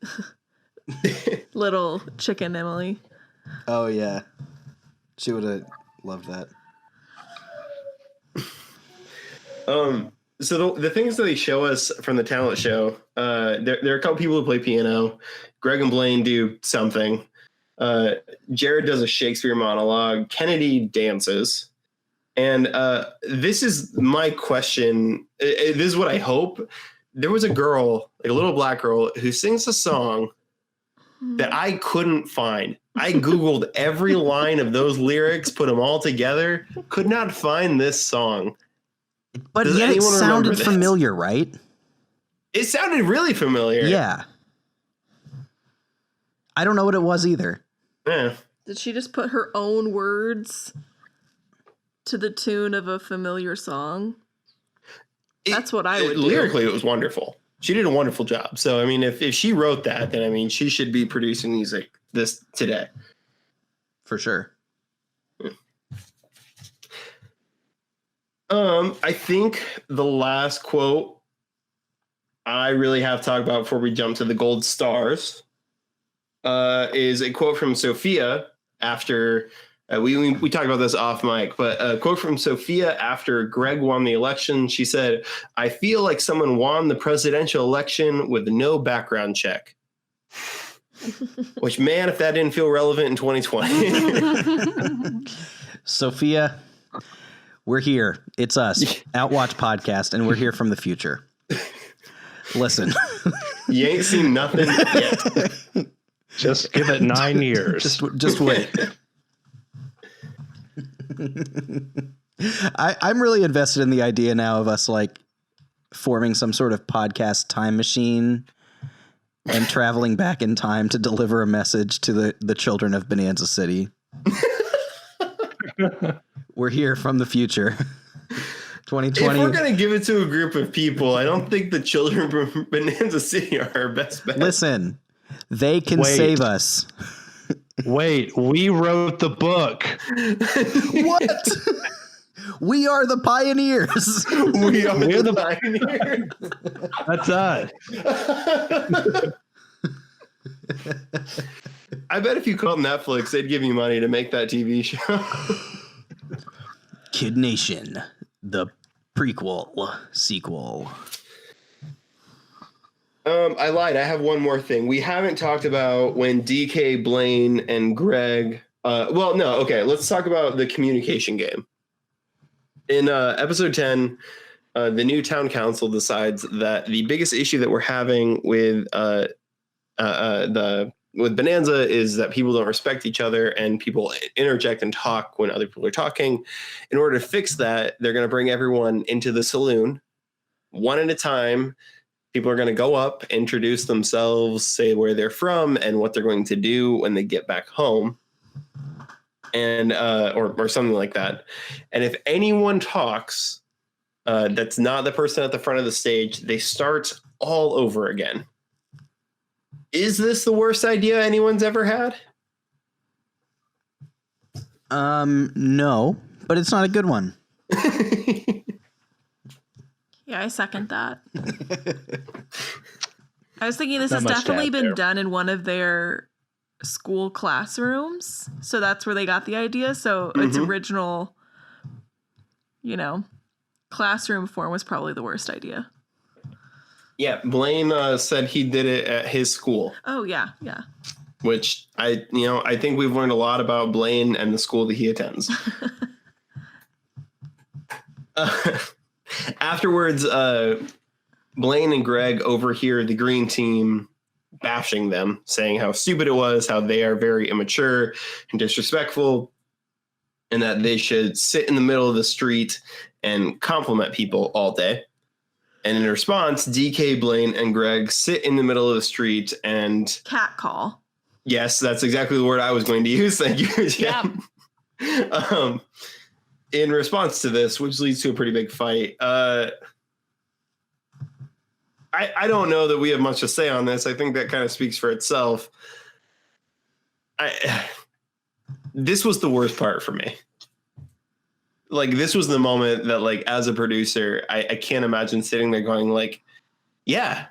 Little chicken Emily. Oh, yeah. She would have loved that. So the things that they show us from the talent show, there are a couple people who play piano. Greg and Blaine do something. Jared does a Shakespeare monologue. Kennedy dances. And this is my question. This is what I hope. There was a girl, like a little black girl, who sings a song that I couldn't find. I Googled every line of those lyrics, put them all together, could not find this song. But yet it sounded familiar, right? It sounded really familiar. Yeah. I don't know what it was either. Yeah. Did she just put her own words to the tune of a familiar song? That's what I would do. Lyrically, it was wonderful. She did a wonderful job. So, I mean, if she wrote that, then, I mean, she should be producing music this today. For sure. I think the last quote I really have to talk about before we jump to the gold stars is a quote from Sophia after we talked about this off mic, but a quote from Sophia after Greg won the election. She said, "I feel like someone won the presidential election with no background check." Which, man, if that didn't feel relevant in 2020. Sophia, we're here. It's us, Outwatch Podcast, and we're here from the future. Listen. You ain't seen nothing yet. Just give it 9 years. Just wait. I'm really invested in the idea now of us like forming some sort of podcast time machine and traveling back in time to deliver a message to the children of Bonanza City. We're here from the future. 2020. If we're going to give it to a group of people, I don't think the children from Bonanza City are our best bet. Listen, they can save us. Wait, we wrote the book. What? We are the pioneers. We're the pioneers. That's us. I bet if you called Netflix, they'd give you money to make that TV show. Kid Nation, the prequel, sequel. I lied. I have one more thing. We haven't talked about when DK, Blaine, and Greg. Well, no. Okay, let's talk about the communication game. In episode 10, the new town council decides that the biggest issue that we're having with Bonanza is that people don't respect each other and people interject and talk when other people are talking. In order to fix that, they're going to bring everyone into the saloon one at a time. People are going to go up, introduce themselves, say where they're from and what they're going to do when they get back home, and or something like that. And if anyone talks that's not the person at the front of the stage, they start all over again. Is this the worst idea anyone's ever had? No, but it's not a good one. Yeah, I second that. I was thinking this Not has much to definitely add been there. done in one of their school classrooms. So that's where they got the idea. So its original, classroom form was probably the worst idea. Yeah, Blaine said he did it at his school, Oh, yeah. Yeah. which I think we've learned a lot about Blaine and the school that he attends. Afterwards, Blaine and Greg overhear the green team bashing them, saying how stupid it was, how they are very immature and disrespectful, and that they should sit in the middle of the street and compliment people all day. And in response, DK, Blaine, and Greg sit in the middle of the street and... Cat call. Yes, that's exactly the word I was going to use. Thank you, Jen. In response to this, which leads to a pretty big fight, I don't know that we have much to say on this. I think that kind of speaks for itself. This was the worst part for me. Like, this was the moment that, like, as a producer, I can't imagine sitting there going, like, yeah,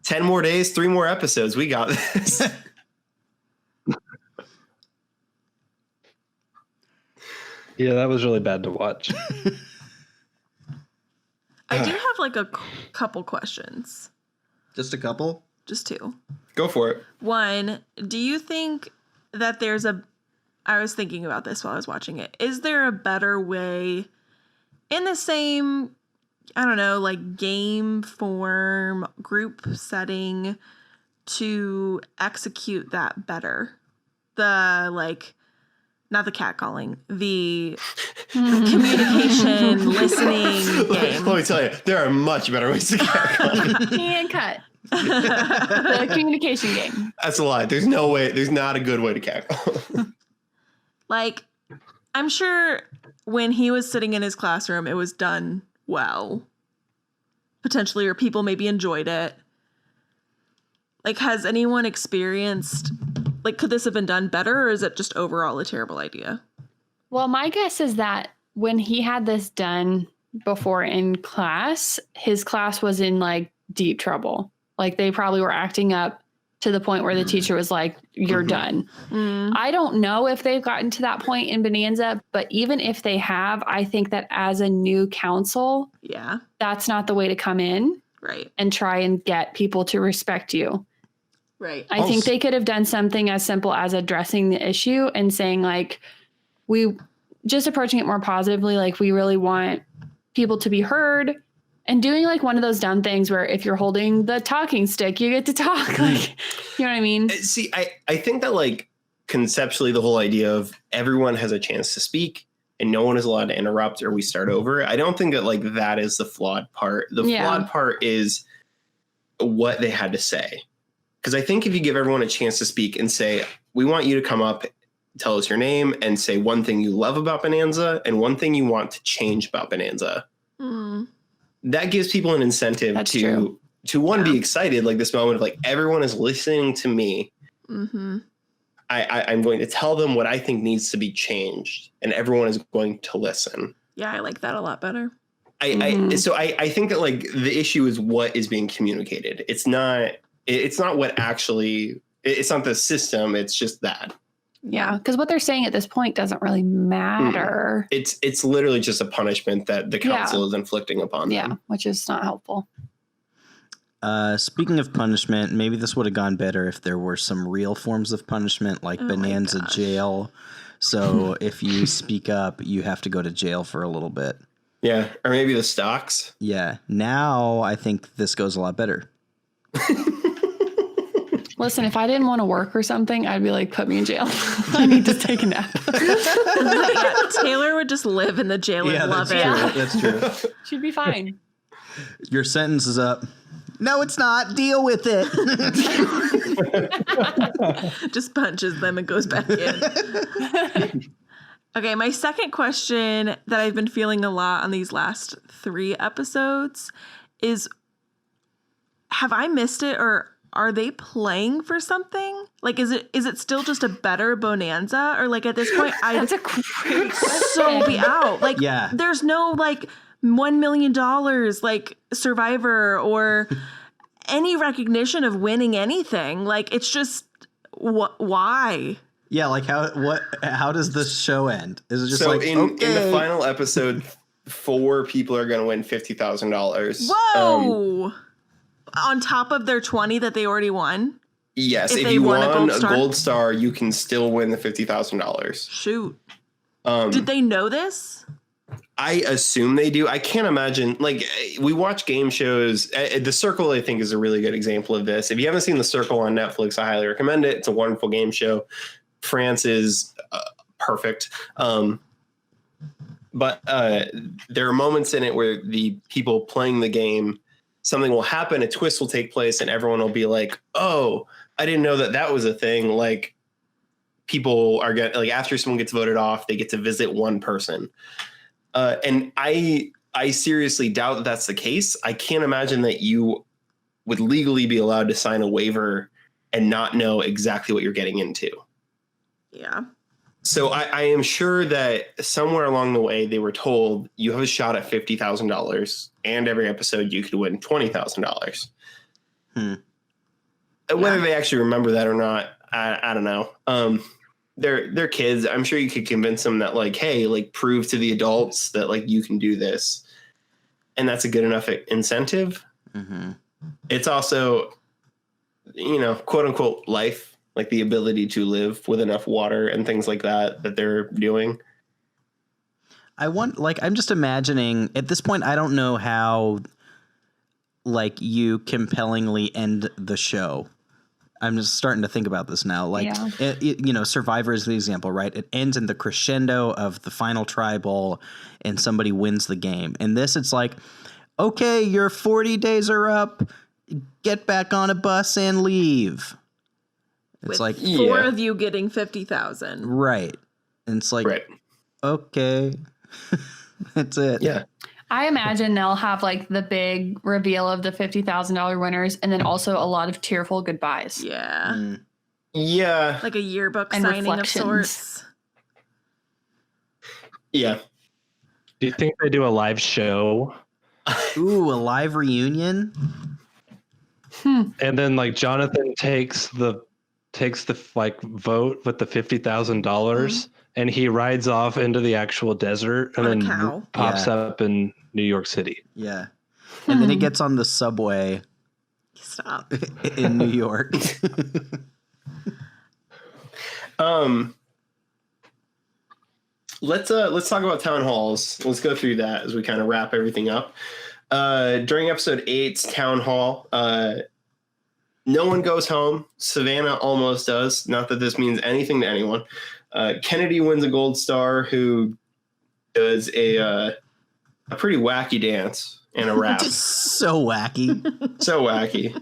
10 more days, 3 more episodes. We got this. Yeah, that was really bad to watch. I do have like a couple questions. Just a couple? Just 2. Go for it. One, do you think that I was thinking about this while I was watching it. Is there a better way in the same, I don't know, like game form, group setting to execute that better? Not the catcalling, the communication, listening game. Let me tell you, there are much better ways to catcall. And cut. The communication game. That's a lie. There's no way. There's not a good way to catcall. Like, I'm sure when he was sitting in his classroom, it was done well. Potentially, or people maybe enjoyed it. Like, has anyone experienced, like, could this have been done better, or is it just overall a terrible idea? Well, my guess is that when he had this done before in class, his class was in like deep trouble. Like, they probably were acting up to the point where the teacher was like, you're done. I don't know if they've gotten to that point in Bonanza, but even if they have, I think that as a new council, Yeah, that's not the way to come in right. and try and get people to respect you. Right. I think they could have done something as simple as addressing the issue and saying, like, we just approaching it more positively. Like, we really want people to be heard, and doing like one of those dumb things where if you're holding the talking stick, you get to talk. Like, you know what I mean? See, I think that, like, conceptually, the whole idea of everyone has a chance to speak and no one is allowed to interrupt or we start over. I don't think that, like, that is the flawed part. The flawed part is what they had to say. Because I think if you give everyone a chance to speak and say, we want you to come up, tell us your name, and say one thing you love about Bonanza and one thing you want to change about Bonanza, that gives people an incentive to be excited, like this moment of like, everyone is listening to me. I'm going to tell them what I think needs to be changed, and everyone is going to listen. Yeah, I like that a lot better. So I think that, like, the issue is what is being communicated. It's not what actually, it's not the system. It's just that. Yeah, because what they're saying at this point doesn't really matter. It's literally just a punishment that the council is inflicting upon them. Yeah, which is not helpful. Speaking of punishment, maybe this would have gone better if there were some real forms of punishment, like Bonanza jail. So if you speak up, you have to go to jail for a little bit. Yeah, or maybe the stocks. Yeah, now I think this goes a lot better. Listen, if I didn't want to work or something, I'd be like, put me in jail. I need to take a nap. Taylor would just live in the jail and love it. That's true. She'd be fine. Your sentence is up. No, it's not. Deal with it. Just punches them and goes back in. Okay, my second question that I've been feeling a lot on these last 3 episodes is, have I missed it, or are they playing for something? Like, is it still just a better Bonanza? Or like at this point, That's a great so be out. Like, Yeah. there's no like $1 million like Survivor or any recognition of winning anything. Like, it's just why? Yeah, like how does this show end? Is it just So like in the final episode, 4 people are going to win $50,000. Whoa! On top of their 20 that they already won? Yes, If if they you won won a a gold star, you can still win the $50,000. Shoot. Did they know this? I assume they do. I can't imagine. Like, we watch game shows. The Circle, I think, is a really good example of this. If you haven't seen The Circle on Netflix, I highly recommend it. It's a wonderful game show. France is perfect. But there are moments in it where the people playing the game, something will happen, a twist will take place, and everyone will be like, oh, I didn't know that was a thing. Like, people are getting, like, after someone gets voted off, they get to visit one person. And I seriously doubt that that's the case. I can't imagine that you would legally be allowed to sign a waiver and not know exactly what you're getting into. Yeah. So I am sure that somewhere along the way they were told you have a shot at $50,000, and every episode you could win $20,000. Whether they actually remember that or not, I don't know. They're kids. I'm sure you could convince them that, like, hey, like, prove to the adults that, like, you can do this, and that's a good enough incentive. Mm-hmm. It's also, quote unquote life, like the ability to live with enough water and things like that they're doing. I'm just imagining at this point, I don't know how, like, you compellingly end the show. I'm just starting to think about this now. Like, Survivor is the example, right? It ends in the crescendo of the final tribal and somebody wins the game. And this, it's like, okay, your 40 days are up. Get back on a bus and leave. It's With like 4 of you getting 50,000. Right. And it's like, right. Okay, that's it. Yeah. I imagine they'll have like the big reveal of the $50,000 winners, and then also a lot of tearful goodbyes. Yeah. Yeah. Like a yearbook And signing of reflections. sorts. Yeah. Do you think they do a live show? Ooh, a live reunion? And then, like, Jonathan takes the like vote with the $50,000 and he rides off into the actual desert and On a then cow. pops up in New York City. Yeah. And then he gets on the subway Stop. in New York. Let's talk about town halls. Let's go through that as we kind of wrap everything up. During episode 8's town hall, no one goes home. Savannah almost does. Not that this means anything to anyone. Kennedy wins a gold star, who does a pretty wacky dance and a rap. Just so wacky. So wacky.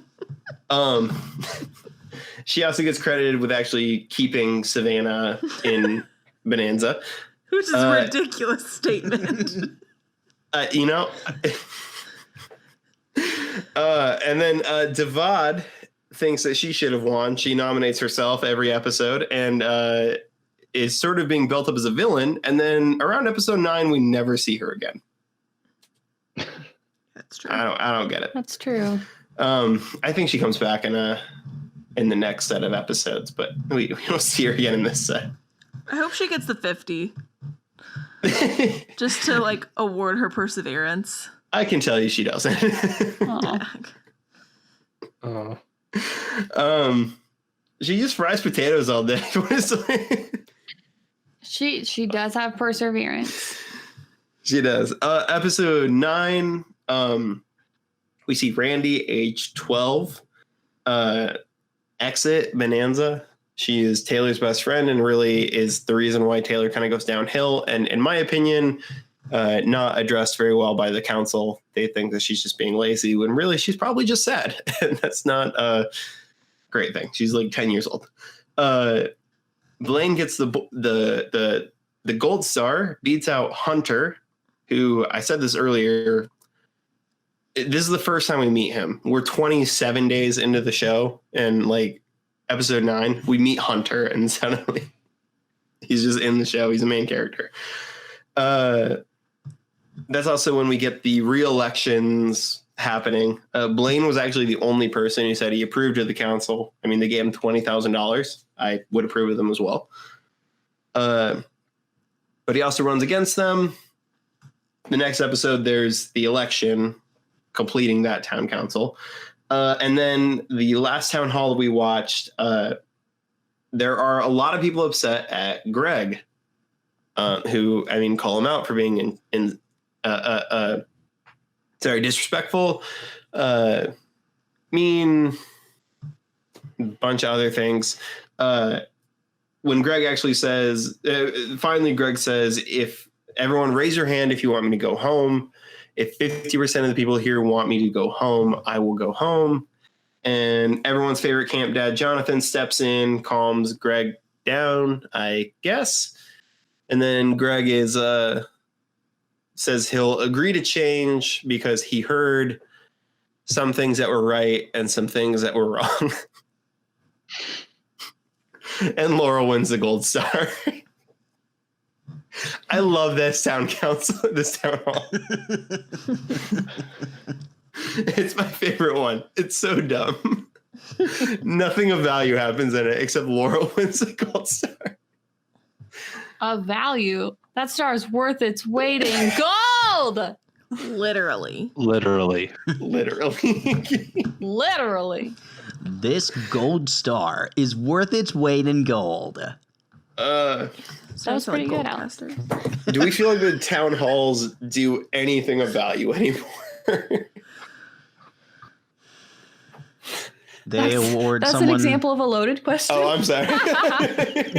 She also gets credited with actually keeping Savannah in Bonanza. Which is a ridiculous statement. And then Devad thinks that she should have won. She nominates herself every episode and is sort of being built up as a villain. And then around episode 9, we never see her again. That's true. I don't get it. That's true. I think she comes back in the next set of episodes, but we don't see her again in this set. I hope she gets the 50. Just to like award her perseverance. I can tell you she doesn't. Oh. She just fries potatoes all day. She does have perseverance. She does. Episode 9, we see Randy, age 12, exit Bonanza. She is Taylor's best friend and really is the reason why Taylor kind of goes downhill. And in my opinion, not addressed very well by the council. They think that she's just being lazy when really she's probably just sad. And that's not a great thing. She's like 10 years old. Blaine gets the gold star, beats out Hunter, who I said this earlier, this is the first time we meet him. We're 27 days into the show, and like episode 9, we meet Hunter, and suddenly he's just in the show. He's the main character. That's also when we get the re-elections happening. Blaine was actually the only person who said he approved of the council. I mean, they gave him $20,000. I would approve of them as well. But he also runs against them. The next episode, there's the election, completing that town council. And then the last town hall we watched, there are a lot of people upset at Greg, who, I mean, call him out for being disrespectful, mean, bunch of other things. When Greg actually says, finally, Greg says, if everyone raise your hand if you want me to go home. If 50% of the people here want me to go home, I will go home. And everyone's favorite camp dad, Jonathan, steps in, calms Greg down, I guess. And then Greg says he'll agree to change because he heard some things that were right and some things that were wrong. And Laurel wins the gold star. I love this town council, this town hall. It's my favorite one. It's so dumb. Nothing of value happens in it except Laurel wins the gold star. Of value? That star is worth its weight in gold! Literally. Literally. Literally. This gold star is worth its weight in gold. That was pretty good, Alex. Do we feel like the town halls do anything of value anymore? They award that's someone. That's an example of a loaded question. Oh, I'm sorry.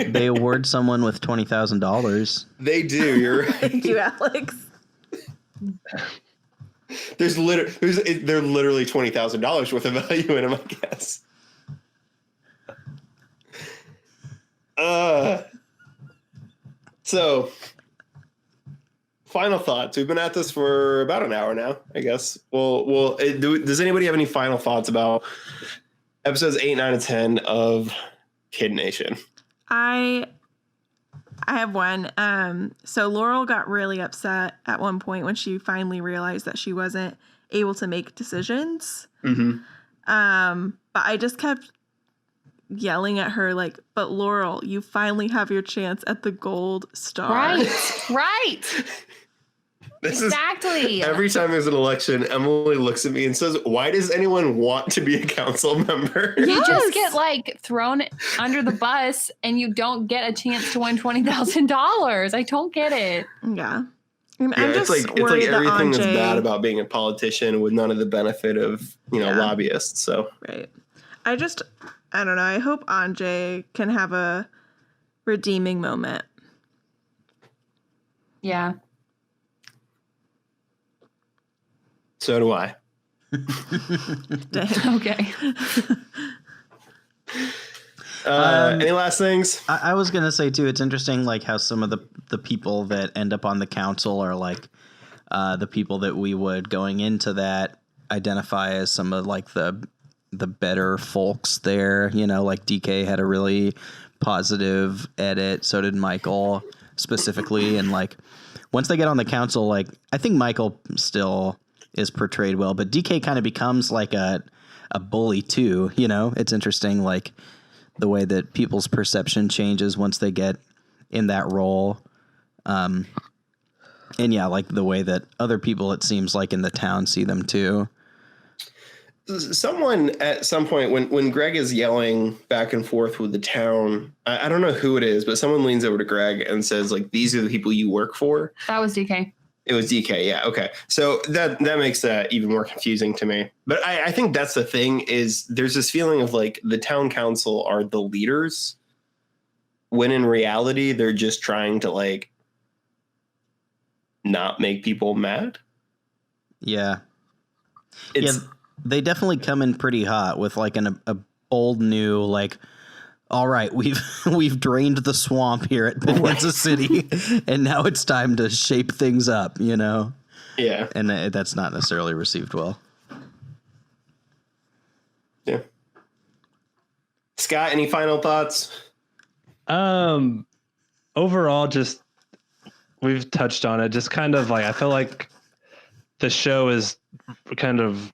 They award someone with $20,000. They do. You're right. Thank you, Alex. They're literally $20,000 worth of value in them, I guess. So, final thoughts. We've been at this for about an hour now, I guess. Does anybody have any final thoughts about episodes 8, 9, and 10 of Kid Nation? I have one. So Laurel got really upset at one point when she finally realized that she wasn't able to make decisions. Mm-hmm. But I just kept yelling at her like, but Laurel, you finally have your chance at the gold star. Right. Exactly. Every time there's an election, Emily looks at me and says, why does anyone want to be a council member? You just get like thrown under the bus and you don't get a chance to win $20,000. I don't get it. Yeah. Yeah, I'm it's just like worried that everything that's Anjay, bad about being a politician with none of the benefit of, lobbyists. So right. I don't know. I hope Anjay can have a redeeming moment. Yeah. So do I. Okay. Any last things? I was gonna say too. It's interesting, like how some of the people that end up on the council are like the people that we would going into that identify as some of like the better folks there. You know, like DK had a really positive edit. So did Michael specifically, and like once they get on the council, like I think Michael still is portrayed well, but DK kind of becomes like a bully too. You know, it's interesting, like the way that people's perception changes once they get in that role. And yeah, like the way that other people, it seems like in the town, see them too. Someone at some point when Greg is yelling back and forth with the town, I don't know who it is, but someone leans over to Greg and says, like, these are the people you work for. That was DK. It was DK. Yeah. Okay. So that makes that even more confusing to me. But I think that's the thing is there's this feeling of like the town council are the leaders when in reality, they're just trying to like not make people mad. Yeah. They definitely come in pretty hot with like a bold new, like, all right, we've drained the swamp here at Bonanza City, and now it's time to shape things up, you know? Yeah. And that's not necessarily received well. Yeah. Scott, any final thoughts? Overall, just we've touched on it. Just kind of like I feel like the show is kind of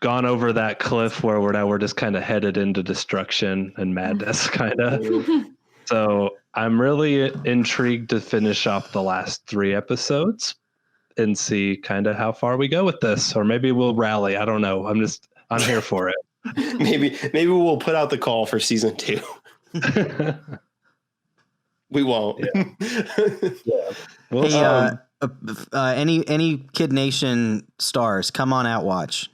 gone over that cliff where we're just kind of headed into destruction and madness, kind of. So I'm really intrigued to finish off the last 3 episodes and see kind of how far we go with this, or maybe we'll rally. I don't know. I'm here for it. Maybe we'll put out the call for season 2. We won't. Yeah. Well, Hey, any Kid Nation stars, come on Outwatch.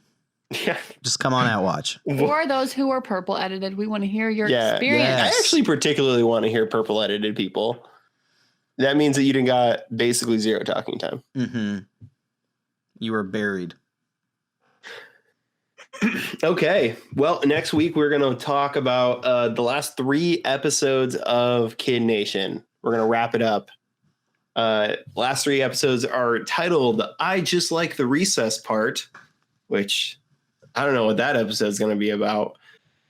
Yeah. Just come on Outwatch. For those who are purple edited, we want to hear your Yeah. experience. Yes. I actually particularly want to hear purple edited people. That means that you didn't got basically 0 talking time. Mm-hmm. You were buried. Okay. Well, next week we're going to talk about the last 3 episodes of Kid Nation. We're going to wrap it up. Last 3 episodes are titled I Just Like the Recess Part, which I don't know what that episode's going to be about.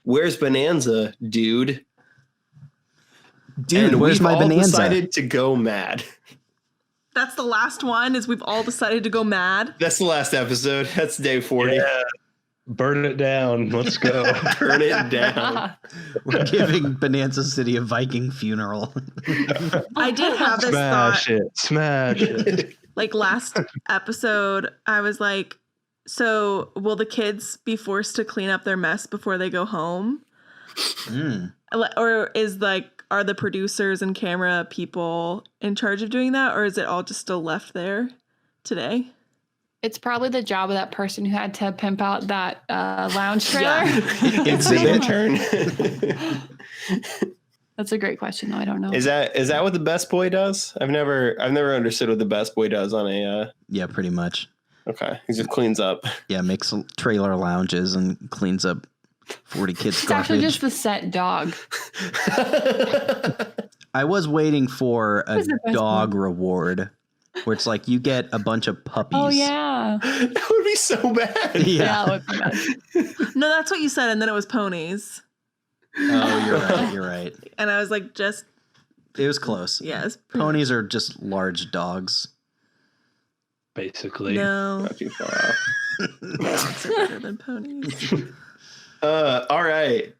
Where's Bonanza, dude? Dude, and where's we've my all Bonanza? decided to go mad. That's the last one. Is we've all decided to go mad. That's the last episode. That's day 40. yeah. Burn it down. Let's go. Turn it down. We're giving Bonanza City a Viking funeral. I did have this Smash thought, it. Smash it. like last episode. I was like, so will the kids be forced to clean up their mess before they go home? Or are the producers and camera people in charge of doing that? Or is it all just still left there today? It's probably the job of that person who had to pimp out that lounge trailer. It's their turn. That's a great question, though. I don't know. Is that what the best boy does? I've never understood what the best boy does on a Yeah, pretty much. okay. He just cleans up. Yeah, makes trailer lounges and cleans up 40 kids' It's actually garbage. just the set dog. I was waiting for a Who's the best dog reward where it's like you get a bunch of puppies. Oh, yeah. That would be so bad. Yeah. Yeah, it would be bad. No, that's what you said. And then it was ponies. Oh, you're right. You're right. And I was like, just, It was close. yes. Ponies are just large dogs. Basically. No. Not too far off. Dogs are better than ponies. All right.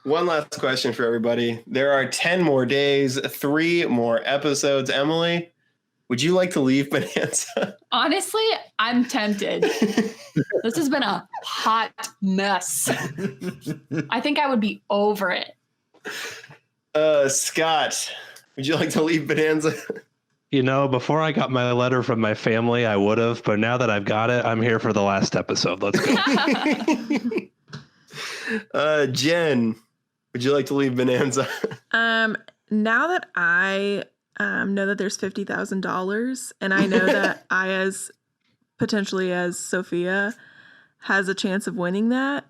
One last question for everybody. There are 10 more days, 3 more episodes. Emily, would you like to leave Bonanza? Honestly, I'm tempted. This has been a hot mess. I think I would be over it. Scott, would you like to leave Bonanza? You know, before I got my letter from my family, I would have, but now that I've got it, I'm here for the last episode. Let's go. Jen, would you like to leave Bonanza? Now that I know that there's $50,000 and I know that I as Sophia has a chance of winning that,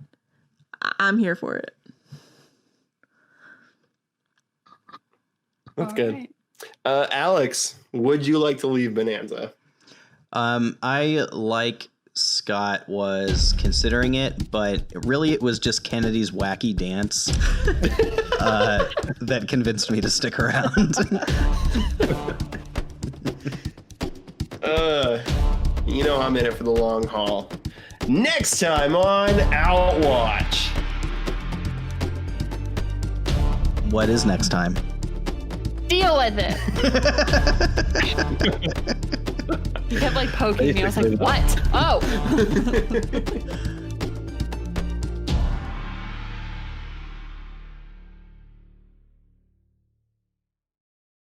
I'm here for it. That's All good. right. Alex, would you like to leave Bonanza? I, like Scott, was considering it, but really it was just Kennedy's wacky dance that convinced me to stick around. You know I'm in it for the long haul. Next time on Outwatch. What is next time? Deal with it. He kept like poking me. I was like, Basically. what? Oh.